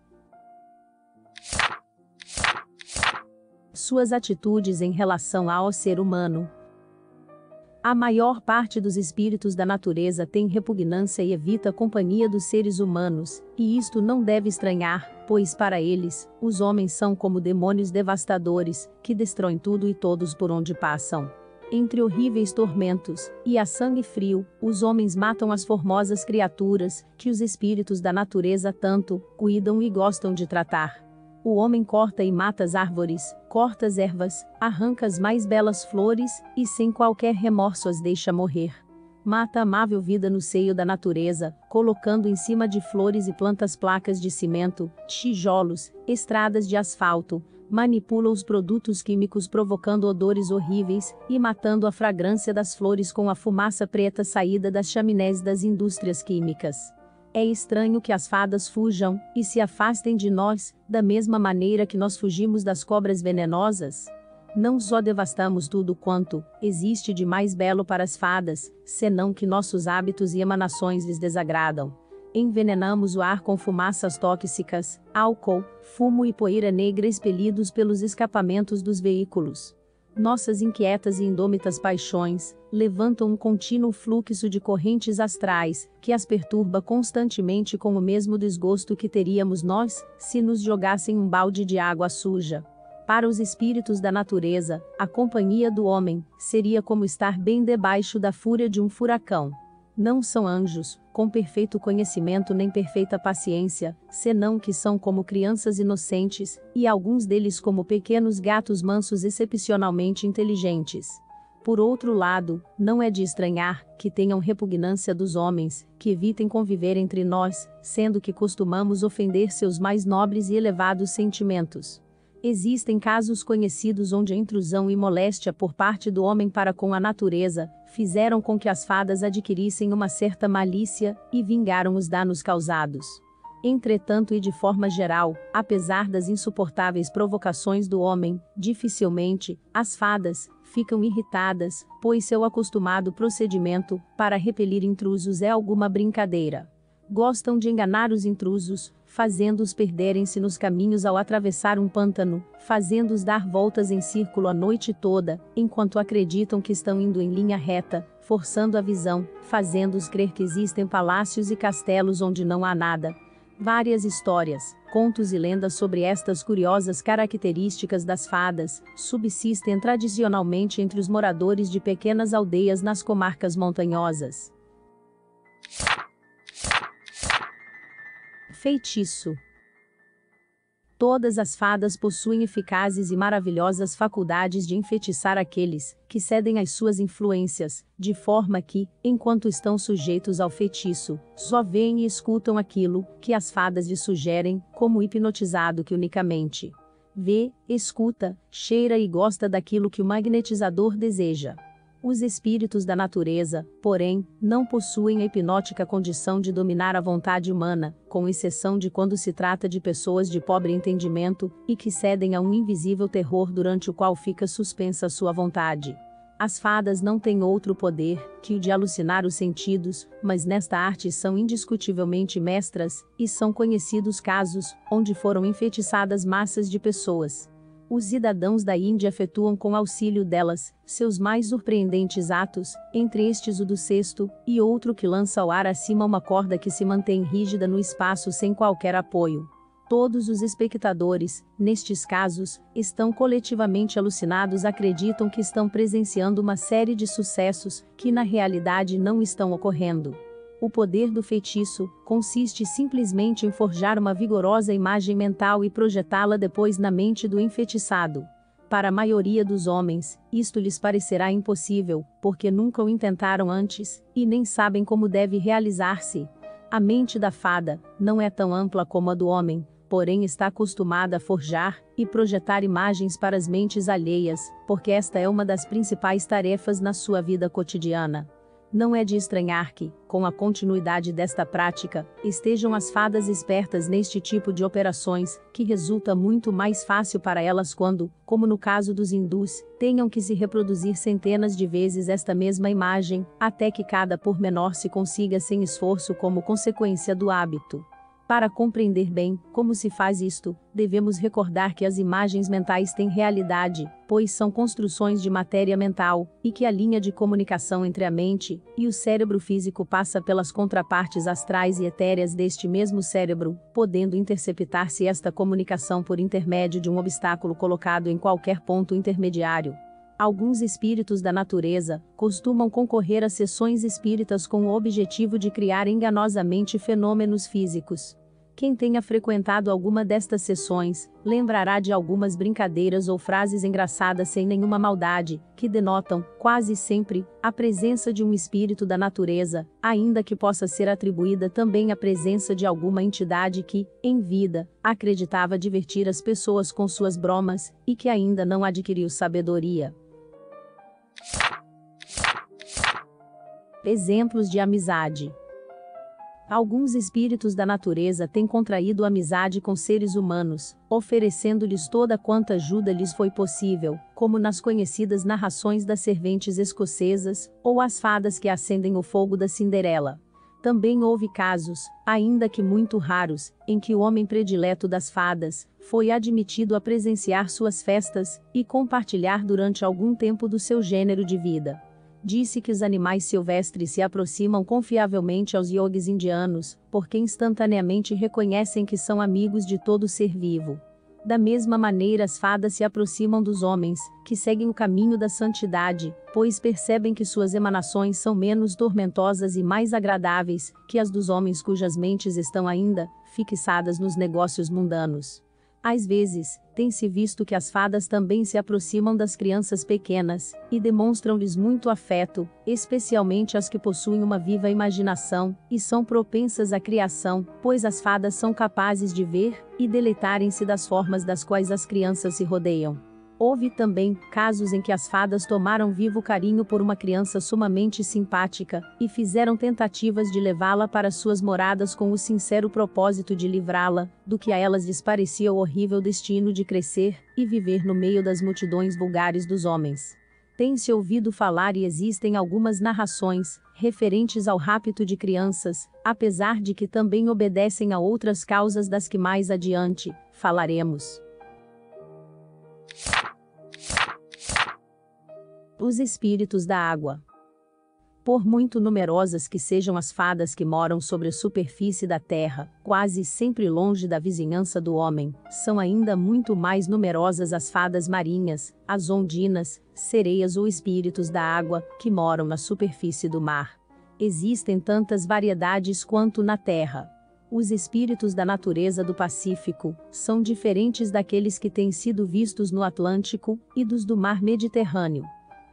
Suas atitudes em relação ao ser humano. A maior parte dos espíritos da natureza tem repugnância e evita a companhia dos seres humanos, e isto não deve estranhar, pois para eles, os homens são como demônios devastadores, que destroem tudo e todos por onde passam. Entre horríveis tormentos, e a sangue frio, os homens matam as formosas criaturas, que os espíritos da natureza tanto cuidam e gostam de tratar. O homem corta e mata as árvores, corta as ervas, arranca as mais belas flores, e sem qualquer remorso as deixa morrer. Mata a amável vida no seio da natureza, colocando em cima de flores e plantas placas de cimento, tijolos, estradas de asfalto, manipula os produtos químicos provocando odores horríveis, e matando a fragrância das flores com a fumaça preta saída das chaminés das indústrias químicas. É estranho que as fadas fujam e se afastem de nós, da mesma maneira que nós fugimos das cobras venenosas. Não só devastamos tudo quanto existe de mais belo para as fadas, senão que nossos hábitos e emanações lhes desagradam. Envenenamos o ar com fumaças tóxicas, álcool, fumo e poeira negra expelidos pelos escapamentos dos veículos. Nossas inquietas e indômitas paixões levantam um contínuo fluxo de correntes astrais, que as perturba constantemente com o mesmo desgosto que teríamos nós, se nos jogassem um balde de água suja. Para os espíritos da natureza, a companhia do homem seria como estar bem debaixo da fúria de um furacão. Não são anjos, com perfeito conhecimento nem perfeita paciência, senão que são como crianças inocentes, e alguns deles como pequenos gatos mansos excepcionalmente inteligentes. Por outro lado, não é de estranhar que tenham repugnância dos homens, que evitem conviver entre nós, sendo que costumamos ofender seus mais nobres e elevados sentimentos. Existem casos conhecidos onde a intrusão e moléstia por parte do homem para com a natureza fizeram com que as fadas adquirissem uma certa malícia e vingaram os danos causados. Entretanto, e de forma geral, apesar das insuportáveis provocações do homem, dificilmente as fadas ficam irritadas, pois seu acostumado procedimento para repelir intrusos é alguma brincadeira. Gostam de enganar os intrusos, fazendo-os perderem-se nos caminhos ao atravessar um pântano, fazendo-os dar voltas em círculo a noite toda, enquanto acreditam que estão indo em linha reta, forçando a visão, fazendo-os crer que existem palácios e castelos onde não há nada. Várias histórias, contos e lendas sobre estas curiosas características das fadas subsistem tradicionalmente entre os moradores de pequenas aldeias nas comarcas montanhosas. Feitiço. Todas as fadas possuem eficazes e maravilhosas faculdades de enfeitiçar aqueles que cedem às suas influências, de forma que, enquanto estão sujeitos ao feitiço, só veem e escutam aquilo que as fadas lhes sugerem, como hipnotizado que unicamente vê, escuta, cheira e gosta daquilo que o magnetizador deseja. Os espíritos da natureza, porém, não possuem a hipnótica condição de dominar a vontade humana, com exceção de quando se trata de pessoas de pobre entendimento, e que cedem a um invisível terror durante o qual fica suspensa sua vontade. As fadas não têm outro poder que o de alucinar os sentidos, mas nesta arte são indiscutivelmente mestras, e são conhecidos casos onde foram enfeitiçadas massas de pessoas. Os cidadãos da Índia efetuam com auxílio delas seus mais surpreendentes atos, entre estes o do cesto, e outro que lança ao ar acima uma corda que se mantém rígida no espaço sem qualquer apoio. Todos os espectadores, nestes casos, estão coletivamente alucinados, acreditam que estão presenciando uma série de sucessos que na realidade não estão ocorrendo. O poder do feitiço consiste simplesmente em forjar uma vigorosa imagem mental e projetá-la depois na mente do enfeitiçado. Para a maioria dos homens, isto lhes parecerá impossível, porque nunca o intentaram antes, e nem sabem como deve realizar-se. A mente da fada não é tão ampla como a do homem, porém está acostumada a forjar e projetar imagens para as mentes alheias, porque esta é uma das principais tarefas na sua vida cotidiana. Não é de estranhar que, com a continuidade desta prática, estejam as fadas espertas neste tipo de operações, que resulta muito mais fácil para elas quando, como no caso dos hindus, tenham que se reproduzir centenas de vezes esta mesma imagem, até que cada pormenor se consiga sem esforço como consequência do hábito. Para compreender bem como se faz isto, devemos recordar que as imagens mentais têm realidade, pois são construções de matéria mental, e que a linha de comunicação entre a mente e o cérebro físico passa pelas contrapartes astrais e etéreas deste mesmo cérebro, podendo interceptar-se esta comunicação por intermédio de um obstáculo colocado em qualquer ponto intermediário. Alguns espíritos da natureza costumam concorrer a sessões espíritas com o objetivo de criar enganosamente fenômenos físicos. Quem tenha frequentado alguma destas sessões, lembrará de algumas brincadeiras ou frases engraçadas sem nenhuma maldade, que denotam, quase sempre, a presença de um espírito da natureza, ainda que possa ser atribuída também a presença de alguma entidade que, em vida, acreditava divertir as pessoas com suas bromas, e que ainda não adquiriu sabedoria. Exemplos de amizade. Alguns espíritos da natureza têm contraído amizade com seres humanos, oferecendo-lhes toda quanta ajuda lhes foi possível, como nas conhecidas narrações das serventes escocesas, ou as fadas que acendem o fogo da Cinderela. Também houve casos, ainda que muito raros, em que o homem predileto das fadas foi admitido a presenciar suas festas e compartilhar durante algum tempo do seu gênero de vida. Disse que os animais silvestres se aproximam confiavelmente aos yogis indianos, porque instantaneamente reconhecem que são amigos de todo ser vivo. Da mesma maneira, as fadas se aproximam dos homens, que seguem o caminho da santidade, pois percebem que suas emanações são menos tormentosas e mais agradáveis que as dos homens cujas mentes estão ainda fixadas nos negócios mundanos. Às vezes, tem-se visto que as fadas também se aproximam das crianças pequenas, e demonstram-lhes muito afeto, especialmente as que possuem uma viva imaginação, e são propensas à criação, pois as fadas são capazes de ver e deleitarem-se das formas das quais as crianças se rodeiam. Houve também casos em que as fadas tomaram vivo carinho por uma criança sumamente simpática, e fizeram tentativas de levá-la para suas moradas com o sincero propósito de livrá-la do que a elas lhes parecia o horrível destino de crescer e viver no meio das multidões vulgares dos homens. Tem-se ouvido falar e existem algumas narrações referentes ao rapto de crianças, apesar de que também obedecem a outras causas das que mais adiante falaremos. Os espíritos da água. Por muito numerosas que sejam as fadas que moram sobre a superfície da terra, quase sempre longe da vizinhança do homem, são ainda muito mais numerosas as fadas marinhas, as ondinas, sereias ou espíritos da água, que moram na superfície do mar. Existem tantas variedades quanto na terra. Os espíritos da natureza do Pacífico são diferentes daqueles que têm sido vistos no Atlântico e dos do mar Mediterrâneo.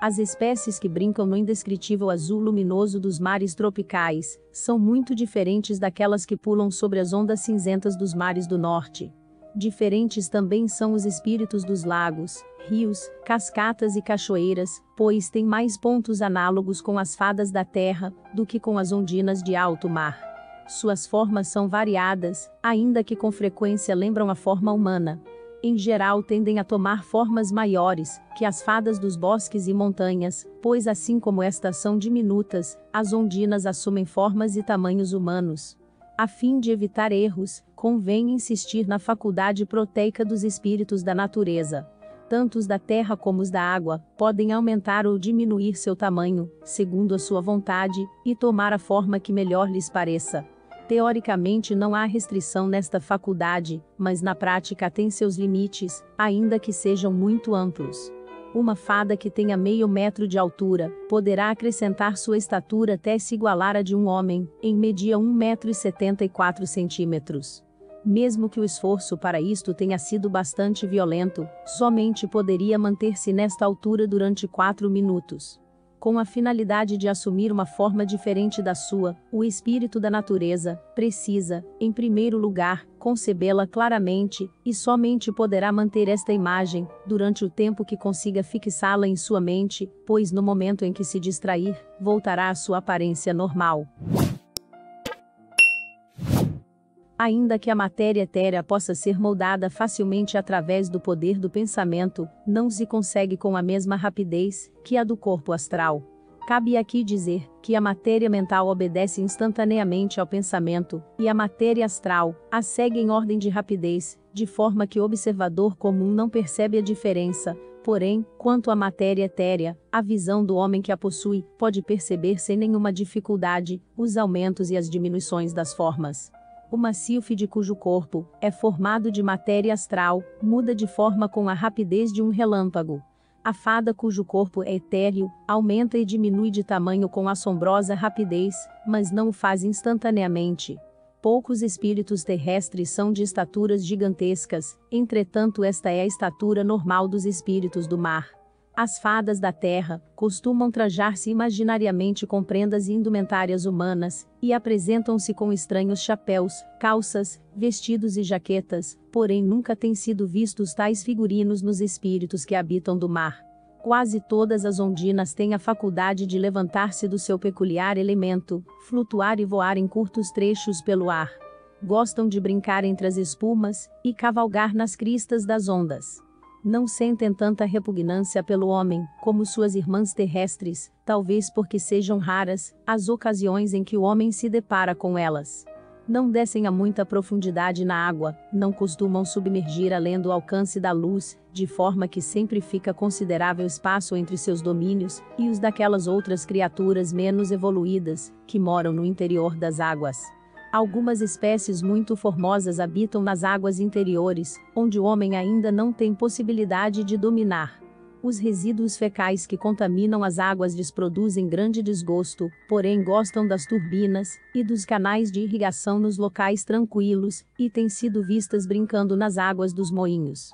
As espécies que brincam no indescritível azul luminoso dos mares tropicais são muito diferentes daquelas que pulam sobre as ondas cinzentas dos mares do norte. Diferentes também são os espíritos dos lagos, rios, cascatas e cachoeiras, pois têm mais pontos análogos com as fadas da terra do que com as ondinas de alto mar. Suas formas são variadas, ainda que com frequência lembram a forma humana. Em geral tendem a tomar formas maiores que as fadas dos bosques e montanhas, pois assim como estas são diminutas, as ondinas assumem formas e tamanhos humanos. A fim de evitar erros, convém insistir na faculdade proteica dos espíritos da natureza. Tanto os da terra como os da água podem aumentar ou diminuir seu tamanho, segundo a sua vontade, e tomar a forma que melhor lhes pareça. Teoricamente não há restrição nesta faculdade, mas na prática tem seus limites, ainda que sejam muito amplos. Uma fada que tenha meio metro de altura, poderá acrescentar sua estatura até se igualar à de um homem, em média 1,74 m. Mesmo que o esforço para isto tenha sido bastante violento, somente poderia manter-se nesta altura durante 4 minutos. Com a finalidade de assumir uma forma diferente da sua, o espírito da natureza precisa, em primeiro lugar, concebê-la claramente, e somente poderá manter esta imagem durante o tempo que consiga fixá-la em sua mente, pois no momento em que se distrair, voltará à sua aparência normal. Ainda que a matéria etérea possa ser moldada facilmente através do poder do pensamento, não se consegue com a mesma rapidez que a do corpo astral. Cabe aqui dizer que a matéria mental obedece instantaneamente ao pensamento, e a matéria astral a segue em ordem de rapidez, de forma que o observador comum não percebe a diferença. Porém, quanto à matéria etérea, a visão do homem que a possui pode perceber sem nenhuma dificuldade os aumentos e as diminuições das formas. Uma sílfide cujo corpo é formado de matéria astral, muda de forma com a rapidez de um relâmpago. A fada cujo corpo é etéreo, aumenta e diminui de tamanho com assombrosa rapidez, mas não o faz instantaneamente. Poucos espíritos terrestres são de estaturas gigantescas, entretanto esta é a estatura normal dos espíritos do mar. As fadas da terra costumam trajar-se imaginariamente com prendas e indumentárias humanas, e apresentam-se com estranhos chapéus, calças, vestidos e jaquetas, porém nunca têm sido vistos tais figurinos nos espíritos que habitam do mar. Quase todas as ondinas têm a faculdade de levantar-se do seu peculiar elemento, flutuar e voar em curtos trechos pelo ar. Gostam de brincar entre as espumas e cavalgar nas cristas das ondas. Não sentem tanta repugnância pelo homem, como suas irmãs terrestres, talvez porque sejam raras as ocasiões em que o homem se depara com elas. Não descem a muita profundidade na água, não costumam submergir além do alcance da luz, de forma que sempre fica considerável espaço entre seus domínios e os daquelas outras criaturas menos evoluídas, que moram no interior das águas. Algumas espécies muito formosas habitam nas águas interiores, onde o homem ainda não tem possibilidade de dominar. Os resíduos fecais que contaminam as águas lhes produzem grande desgosto, porém gostam das turbinas e dos canais de irrigação nos locais tranquilos, e têm sido vistas brincando nas águas dos moinhos.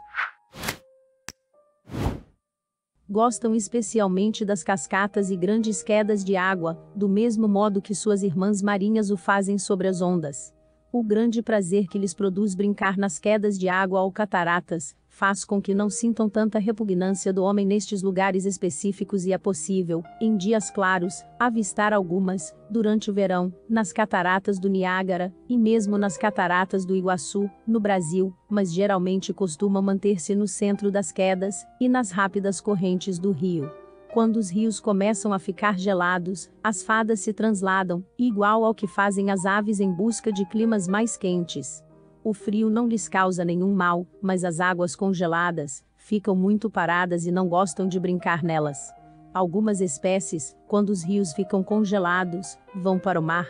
Gostam especialmente das cascatas e grandes quedas de água, do mesmo modo que suas irmãs marinhas o fazem sobre as ondas. O grande prazer que lhes produz brincar nas quedas de água ou cataratas, faz com que não sintam tanta repugnância do homem nestes lugares específicos, e é possível, em dias claros, avistar algumas, durante o verão, nas cataratas do Niágara, e mesmo nas cataratas do Iguaçu, no Brasil, mas geralmente costumam manter-se no centro das quedas, e nas rápidas correntes do rio. Quando os rios começam a ficar gelados, as fadas se transladam, igual ao que fazem as aves em busca de climas mais quentes. O frio não lhes causa nenhum mal, mas as águas congeladas ficam muito paradas e não gostam de brincar nelas. Algumas espécies, quando os rios ficam congelados, vão para o mar.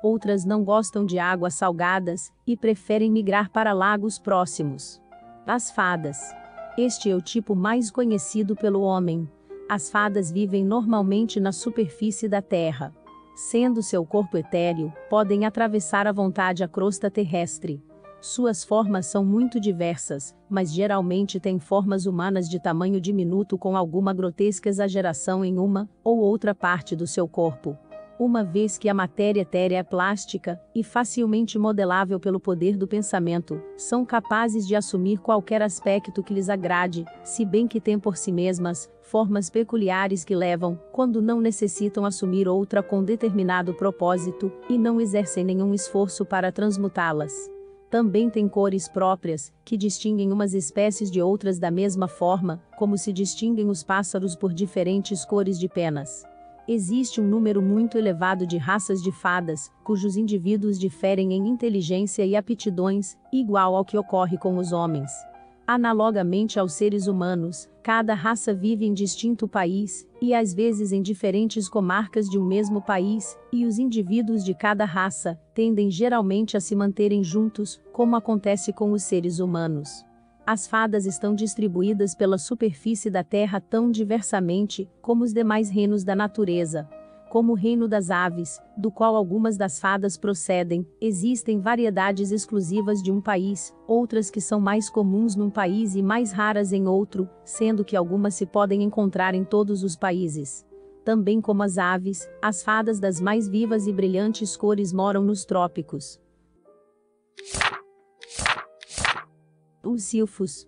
Outras não gostam de águas salgadas e preferem migrar para lagos próximos. As fadas. Este é o tipo mais conhecido pelo homem. As fadas vivem normalmente na superfície da terra. sendo seu corpo etéreo, podem atravessar à vontade a crosta terrestre. Suas formas são muito diversas, mas geralmente têm formas humanas de tamanho diminuto com alguma grotesca exageração em uma ou outra parte do seu corpo. Uma vez que a matéria etérea é plástica e facilmente modelável pelo poder do pensamento, são capazes de assumir qualquer aspecto que lhes agrade, se bem que têm por si mesmas formas peculiares que levam, quando não necessitam assumir outra com determinado propósito, e não exercem nenhum esforço para transmutá-las. Também têm cores próprias, que distinguem umas espécies de outras da mesma forma, como se distinguem os pássaros por diferentes cores de penas. Existe um número muito elevado de raças de fadas, cujos indivíduos diferem em inteligência e aptidões, igual ao que ocorre com os homens. Analogamente aos seres humanos, cada raça vive em distinto país, e às vezes em diferentes comarcas de um mesmo país, e os indivíduos de cada raça tendem geralmente a se manterem juntos, como acontece com os seres humanos. As fadas estão distribuídas pela superfície da Terra tão diversamente como os demais reinos da natureza. Como o reino das aves, do qual algumas das fadas procedem, existem variedades exclusivas de um país, outras que são mais comuns num país e mais raras em outro, sendo que algumas se podem encontrar em todos os países. Também como as aves, as fadas das mais vivas e brilhantes cores moram nos trópicos. Os silfos.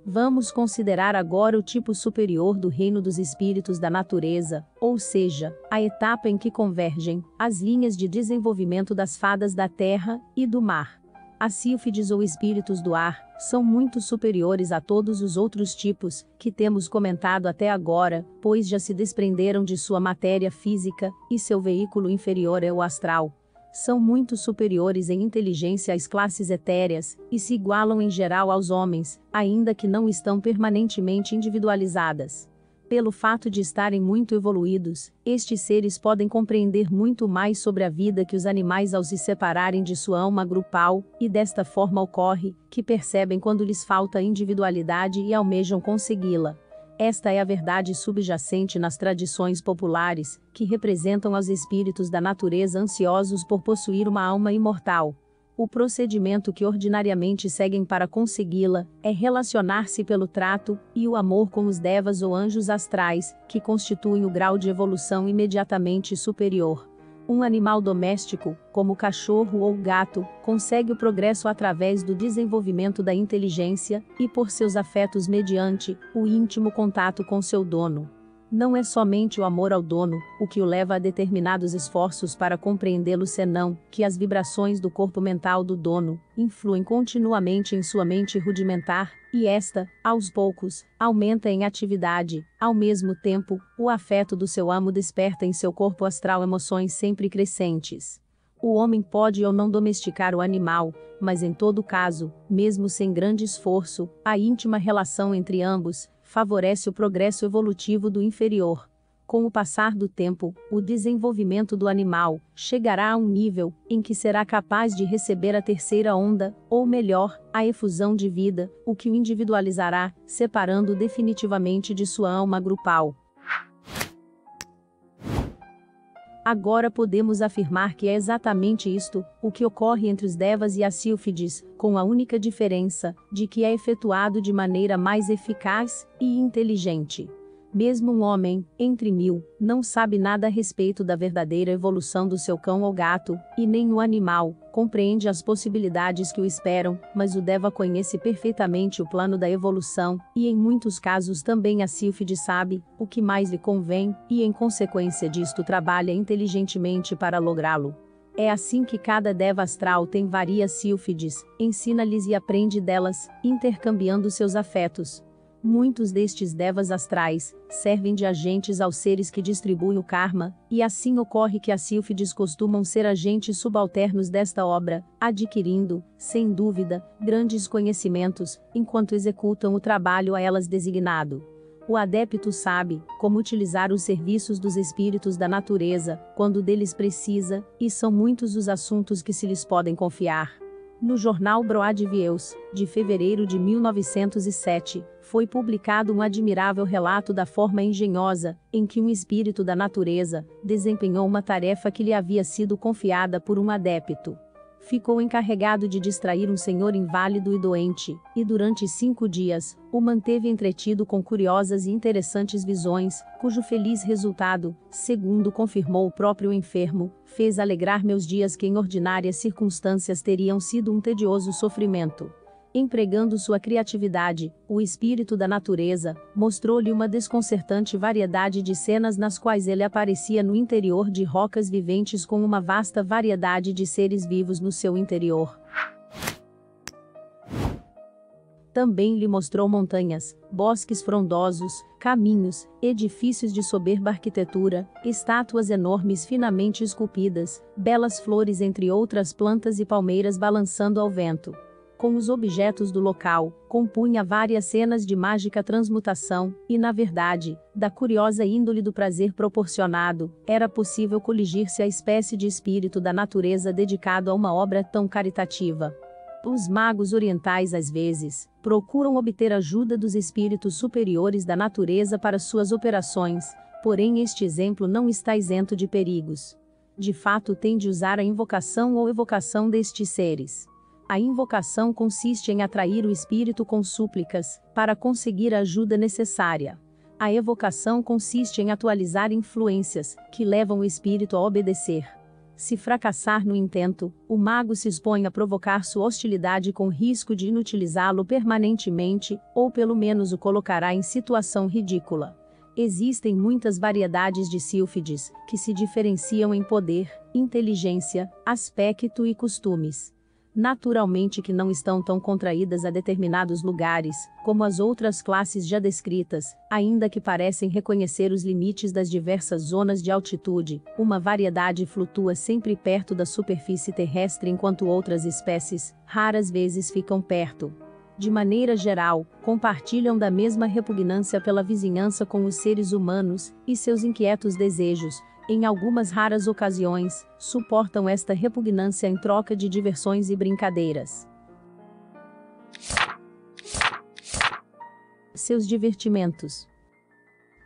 Vamos considerar agora o tipo superior do reino dos espíritos da natureza, ou seja, a etapa em que convergem as linhas de desenvolvimento das fadas da terra e do mar. As sílfides ou espíritos do ar são muito superiores a todos os outros tipos que temos comentado até agora, pois já se desprenderam de sua matéria física, e seu veículo inferior é o astral. São muito superiores em inteligência às classes etéreas, e se igualam em geral aos homens, ainda que não estão permanentemente individualizadas. Pelo fato de estarem muito evoluídos, estes seres podem compreender muito mais sobre a vida que os animais ao se separarem de sua alma grupal, e desta forma ocorre que percebem quando lhes falta individualidade e almejam consegui-la. Esta é a verdade subjacente nas tradições populares, que representam os espíritos da natureza ansiosos por possuir uma alma imortal. O procedimento que ordinariamente seguem para consegui-la é relacionar-se pelo trato e o amor com os devas ou anjos astrais, que constituem o grau de evolução imediatamente superior. Um animal doméstico, como o cachorro ou o gato, consegue o progresso através do desenvolvimento da inteligência e por seus afetos mediante o íntimo contato com seu dono. Não é somente o amor ao dono o que o leva a determinados esforços para compreendê-lo, senão que as vibrações do corpo mental do dono influem continuamente em sua mente rudimentar, e esta, aos poucos, aumenta em atividade. Ao mesmo tempo, o afeto do seu amo desperta em seu corpo astral emoções sempre crescentes. O homem pode ou não domesticar o animal, mas em todo caso, mesmo sem grande esforço, a íntima relação entre ambos favorece o progresso evolutivo do inferior. Com o passar do tempo, o desenvolvimento do animal chegará a um nível em que será capaz de receber a terceira onda, ou melhor, a efusão de vida, o que o individualizará, separando-o definitivamente de sua alma grupal. Agora podemos afirmar que é exatamente isto o que ocorre entre os devas e as sílfides, com a única diferença de que é efetuado de maneira mais eficaz e inteligente. Mesmo um homem, entre mil, não sabe nada a respeito da verdadeira evolução do seu cão ou gato, e nem o animal compreende as possibilidades que o esperam, mas o deva conhece perfeitamente o plano da evolução, e em muitos casos também a sílfide sabe o que mais lhe convém, e em consequência disto trabalha inteligentemente para lográ-lo. É assim que cada deva astral tem várias sílfides, ensina-lhes e aprende delas, intercambiando seus afetos. Muitos destes devas astrais servem de agentes aos seres que distribuem o karma, e assim ocorre que as sílfides costumam ser agentes subalternos desta obra, adquirindo, sem dúvida, grandes conhecimentos, enquanto executam o trabalho a elas designado. O adepto sabe como utilizar os serviços dos espíritos da natureza, quando deles precisa, e são muitos os assuntos que se lhes podem confiar. No jornal Broadviews, de fevereiro de 1907, foi publicado um admirável relato da forma engenhosa em que um espírito da natureza desempenhou uma tarefa que lhe havia sido confiada por um adepto. Ficou encarregado de distrair um senhor inválido e doente, e durante 5 dias, o manteve entretido com curiosas e interessantes visões, cujo feliz resultado, segundo confirmou o próprio enfermo, fez alegrar meus dias que em ordinárias circunstâncias teriam sido um tedioso sofrimento. Empregando sua criatividade, o espírito da natureza mostrou-lhe uma desconcertante variedade de cenas nas quais ele aparecia no interior de rocas viventes com uma vasta variedade de seres vivos no seu interior. Também lhe mostrou montanhas, bosques frondosos, caminhos, edifícios de soberba arquitetura, estátuas enormes finamente esculpidas, belas flores entre outras plantas e palmeiras balançando ao vento. Com os objetos do local, compunha várias cenas de mágica transmutação, e na verdade, da curiosa índole do prazer proporcionado, era possível coligir-se a espécie de espírito da natureza dedicado a uma obra tão caritativa. Os magos orientais às vezes, procuram obter ajuda dos espíritos superiores da natureza para suas operações, porém este exemplo não está isento de perigos. De fato tem de usar a invocação ou evocação destes seres. A invocação consiste em atrair o espírito com súplicas, para conseguir a ajuda necessária. A evocação consiste em atualizar influências, que levam o espírito a obedecer. Se fracassar no intento, o mago se expõe a provocar sua hostilidade com risco de inutilizá-lo permanentemente, ou pelo menos o colocará em situação ridícula. Existem muitas variedades de sílfides, que se diferenciam em poder, inteligência, aspecto e costumes. Naturalmente que não estão tão contraídas a determinados lugares, como as outras classes já descritas, ainda que parecem reconhecer os limites das diversas zonas de altitude, uma variedade flutua sempre perto da superfície terrestre enquanto outras espécies, raras vezes ficam perto. De maneira geral, compartilham da mesma repugnância pela vizinhança com os seres humanos, e seus inquietos desejos, em algumas raras ocasiões, suportam esta repugnância em troca de diversões e brincadeiras. Seus divertimentos.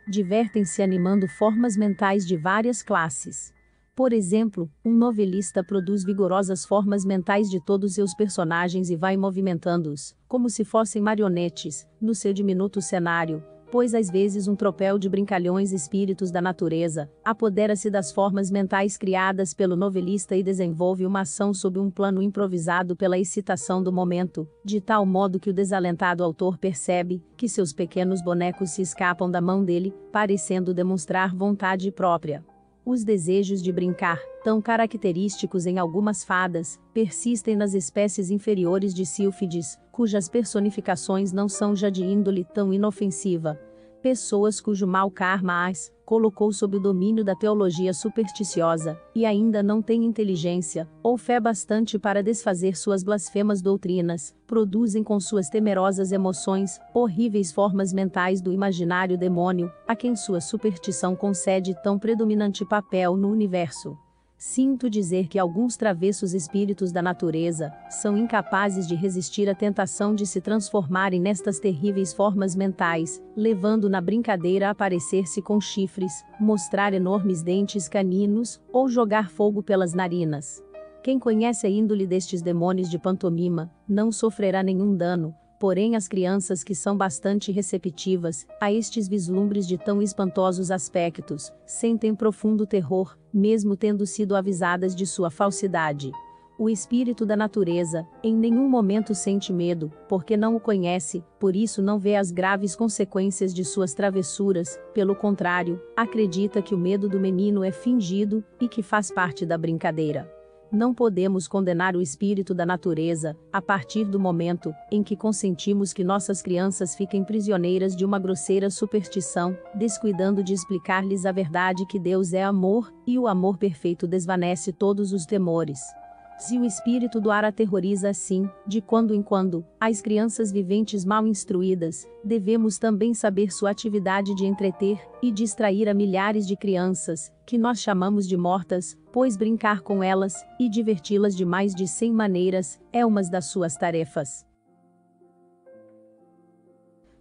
Divertem-se animando formas mentais de várias classes. Por exemplo, um novelista produz vigorosas formas mentais de todos seus personagens e vai movimentando-os, como se fossem marionetes, no seu diminuto cenário, pois às vezes um tropel de brincalhões espíritos da natureza apodera-se das formas mentais criadas pelo novelista e desenvolve uma ação sob um plano improvisado pela excitação do momento, de tal modo que o desalentado autor percebe que seus pequenos bonecos se escapam da mão dele, parecendo demonstrar vontade própria. Os desejos de brincar, tão característicos em algumas fadas, persistem nas espécies inferiores de sílfides, cujas personificações não são já de índole tão inofensiva. Pessoas cujo mau karma as colocou sob o domínio da teologia supersticiosa, e ainda não têm inteligência, ou fé bastante para desfazer suas blasfemas doutrinas, produzem com suas temerosas emoções, horríveis formas mentais do imaginário demônio, a quem sua superstição concede tão predominante papel no universo. Sinto dizer que alguns travessos espíritos da natureza são incapazes de resistir à tentação de se transformarem nestas terríveis formas mentais, levando na brincadeira a aparecer-se com chifres, mostrar enormes dentes caninos, ou jogar fogo pelas narinas. Quem conhece a índole destes demônios de pantomima, não sofrerá nenhum dano. Porém as crianças que são bastante receptivas a estes vislumbres de tão espantosos aspectos, sentem profundo terror, mesmo tendo sido avisadas de sua falsidade. O espírito da natureza, em nenhum momento sente medo, porque não o conhece, por isso não vê as graves consequências de suas travessuras, pelo contrário, acredita que o medo do menino é fingido, e que faz parte da brincadeira. Não podemos condenar o espírito da natureza, a partir do momento em que consentimos que nossas crianças fiquem prisioneiras de uma grosseira superstição, descuidando de explicar-lhes a verdade que Deus é amor, e o amor perfeito desvanece todos os temores. Se o espírito do ar aterroriza assim, de quando em quando, as crianças viventes mal instruídas, devemos também saber sua atividade de entreter e distrair a milhares de crianças, que nós chamamos de mortas, pois brincar com elas e diverti-las de mais de 100 maneiras é uma das suas tarefas.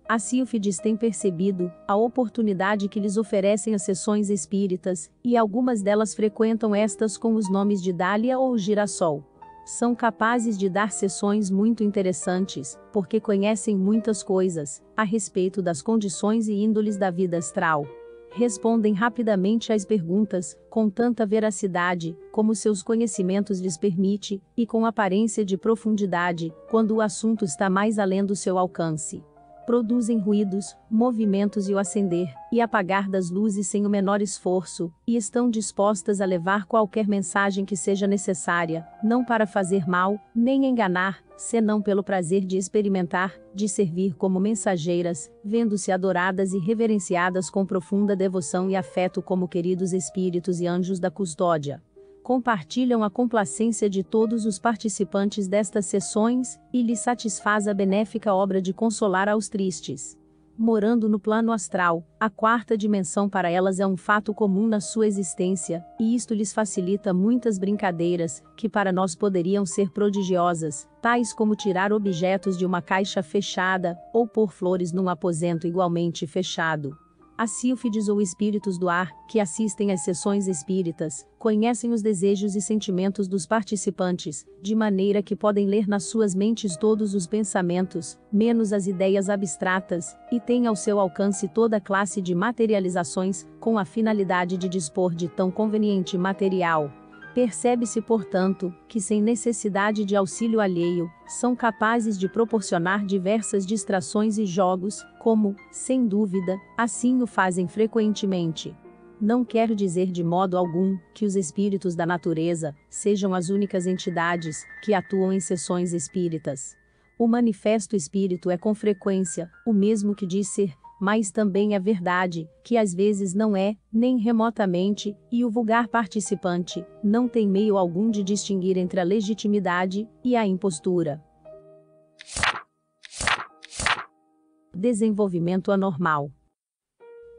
As sílfides têm percebido a oportunidade que lhes oferecem as sessões espíritas, e algumas delas frequentam estas com os nomes de Dália ou Girassol. São capazes de dar sessões muito interessantes, porque conhecem muitas coisas a respeito das condições e índoles da vida astral. Respondem rapidamente às perguntas, com tanta veracidade, como seus conhecimentos lhes permite, e com aparência de profundidade, quando o assunto está mais além do seu alcance. Produzem ruídos, movimentos e o acender e apagar das luzes sem o menor esforço, e estão dispostas a levar qualquer mensagem que seja necessária, não para fazer mal, nem enganar, senão pelo prazer de experimentar, de servir como mensageiras, vendo-se adoradas e reverenciadas com profunda devoção e afeto como queridos espíritos e anjos da custódia. Compartilham a complacência de todos os participantes destas sessões, e lhes satisfaz a benéfica obra de consolar aos tristes. Morando no plano astral, a quarta dimensão para elas é um fato comum na sua existência, e isto lhes facilita muitas brincadeiras, que para nós poderiam ser prodigiosas, tais como tirar objetos de uma caixa fechada, ou pôr flores num aposento igualmente fechado. As sílfides ou espíritos do ar, que assistem às sessões espíritas, conhecem os desejos e sentimentos dos participantes, de maneira que podem ler nas suas mentes todos os pensamentos, menos as ideias abstratas, e têm ao seu alcance toda classe de materializações, com a finalidade de dispor de tão conveniente material. Percebe-se, portanto, que sem necessidade de auxílio alheio, são capazes de proporcionar diversas distrações e jogos, como, sem dúvida, assim o fazem frequentemente. Não quer dizer de modo algum que os espíritos da natureza sejam as únicas entidades que atuam em sessões espíritas. O manifesto espírito é com frequência o mesmo que diz ser, mas também é verdade, que às vezes não é, nem remotamente, e o vulgar participante não tem meio algum de distinguir entre a legitimidade e a impostura. Desenvolvimento anormal.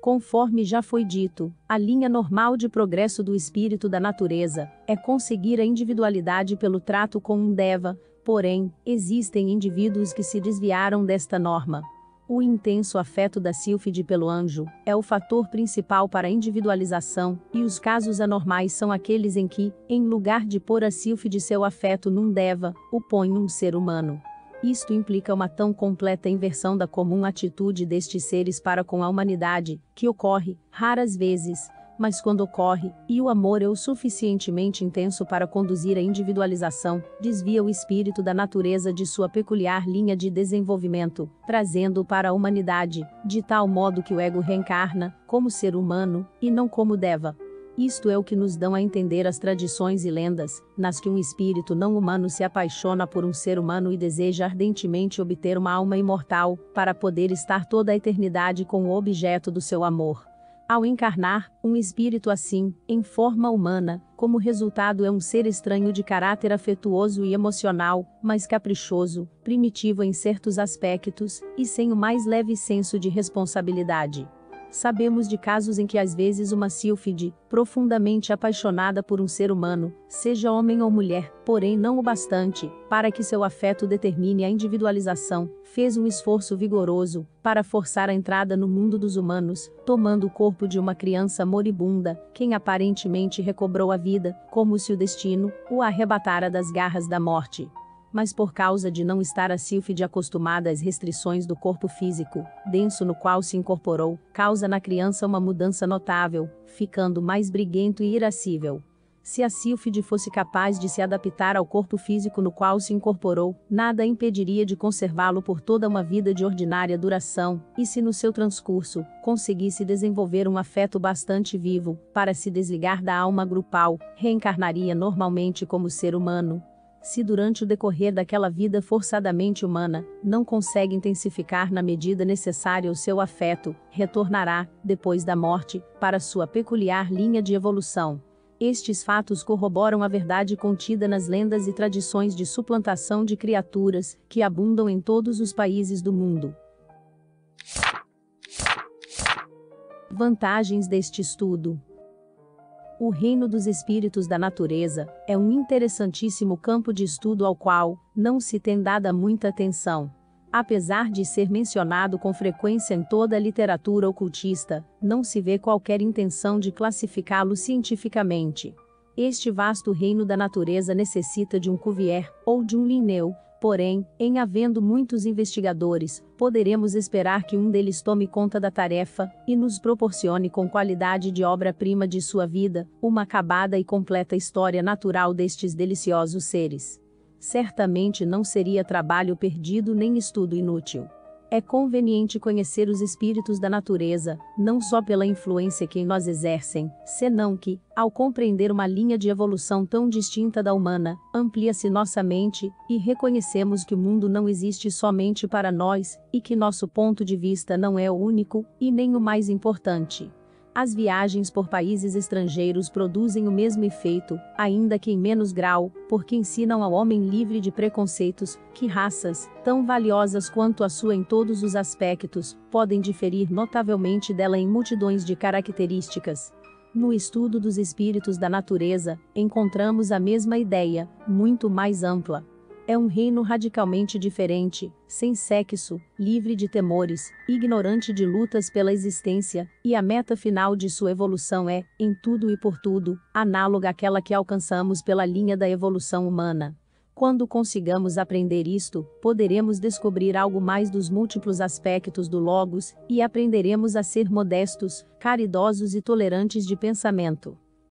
Conforme já foi dito, a linha normal de progresso do espírito da natureza é conseguir a individualidade pelo trato com um deva, porém, existem indivíduos que se desviaram desta norma. O intenso afeto da sílfide pelo anjo é o fator principal para a individualização, e os casos anormais são aqueles em que, em lugar de pôr a sílfide seu afeto num deva, o põe num ser humano. Isto implica uma tão completa inversão da comum atitude destes seres para com a humanidade, que ocorre, raras vezes, mas quando ocorre, e o amor é o suficientemente intenso para conduzir a individualização, desvia o espírito da natureza de sua peculiar linha de desenvolvimento, trazendo-o para a humanidade, de tal modo que o ego reencarna, como ser humano, e não como deva. Isto é o que nos dão a entender as tradições e lendas, nas que um espírito não humano se apaixona por um ser humano e deseja ardentemente obter uma alma imortal, para poder estar toda a eternidade com o objeto do seu amor. Ao encarnar, um espírito assim, em forma humana, como resultado é um ser estranho de caráter afetuoso e emocional, mas caprichoso, primitivo em certos aspectos, e sem o mais leve senso de responsabilidade. Sabemos de casos em que às vezes uma sílfide, profundamente apaixonada por um ser humano, seja homem ou mulher, porém não o bastante, para que seu afeto determine a individualização, fez um esforço vigoroso, para forçar a entrada no mundo dos humanos, tomando o corpo de uma criança moribunda, quem aparentemente recobrou a vida, como se o destino o arrebatara das garras da morte. Mas por causa de não estar a sílfide acostumada às restrições do corpo físico, denso no qual se incorporou, causa na criança uma mudança notável, ficando mais briguento e irascível. Se a sílfide fosse capaz de se adaptar ao corpo físico no qual se incorporou, nada a impediria de conservá-lo por toda uma vida de ordinária duração, e se no seu transcurso, conseguisse desenvolver um afeto bastante vivo, para se desligar da alma grupal, reencarnaria normalmente como ser humano. Se durante o decorrer daquela vida forçadamente humana, não consegue intensificar na medida necessária o seu afeto, retornará, depois da morte, para sua peculiar linha de evolução. Estes fatos corroboram a verdade contida nas lendas e tradições de suplantação de criaturas, que abundam em todos os países do mundo. Vantagens deste estudo. O reino dos espíritos da natureza é um interessantíssimo campo de estudo ao qual não se tem dada muita atenção. Apesar de ser mencionado com frequência em toda a literatura ocultista, não se vê qualquer intenção de classificá-lo cientificamente. Este vasto reino da natureza necessita de um Cuvier, ou de um Linneu, porém, em havendo muitos investigadores, poderemos esperar que um deles tome conta da tarefa, e nos proporcione com qualidade de obra-prima de sua vida, uma acabada e completa história natural destes deliciosos seres. Certamente não seria trabalho perdido nem estudo inútil. É conveniente conhecer os espíritos da natureza, não só pela influência que em nós exercem, senão que, ao compreender uma linha de evolução tão distinta da humana, amplia-se nossa mente, e reconhecemos que o mundo não existe somente para nós, e que nosso ponto de vista não é o único, e nem o mais importante. As viagens por países estrangeiros produzem o mesmo efeito, ainda que em menos grau, porque ensinam ao homem livre de preconceitos, que raças, tão valiosas quanto a sua em todos os aspectos, podem diferir notavelmente dela em multidões de características. No estudo dos espíritos da natureza, encontramos a mesma ideia, muito mais ampla. É um reino radicalmente diferente, sem sexo, livre de temores, ignorante de lutas pela existência, e a meta final de sua evolução é, em tudo e por tudo, análoga àquela que alcançamos pela linha da evolução humana. Quando consigamos aprender isto, poderemos descobrir algo mais dos múltiplos aspectos do Logos, e aprenderemos a ser modestos, caridosos e tolerantes de pensamento.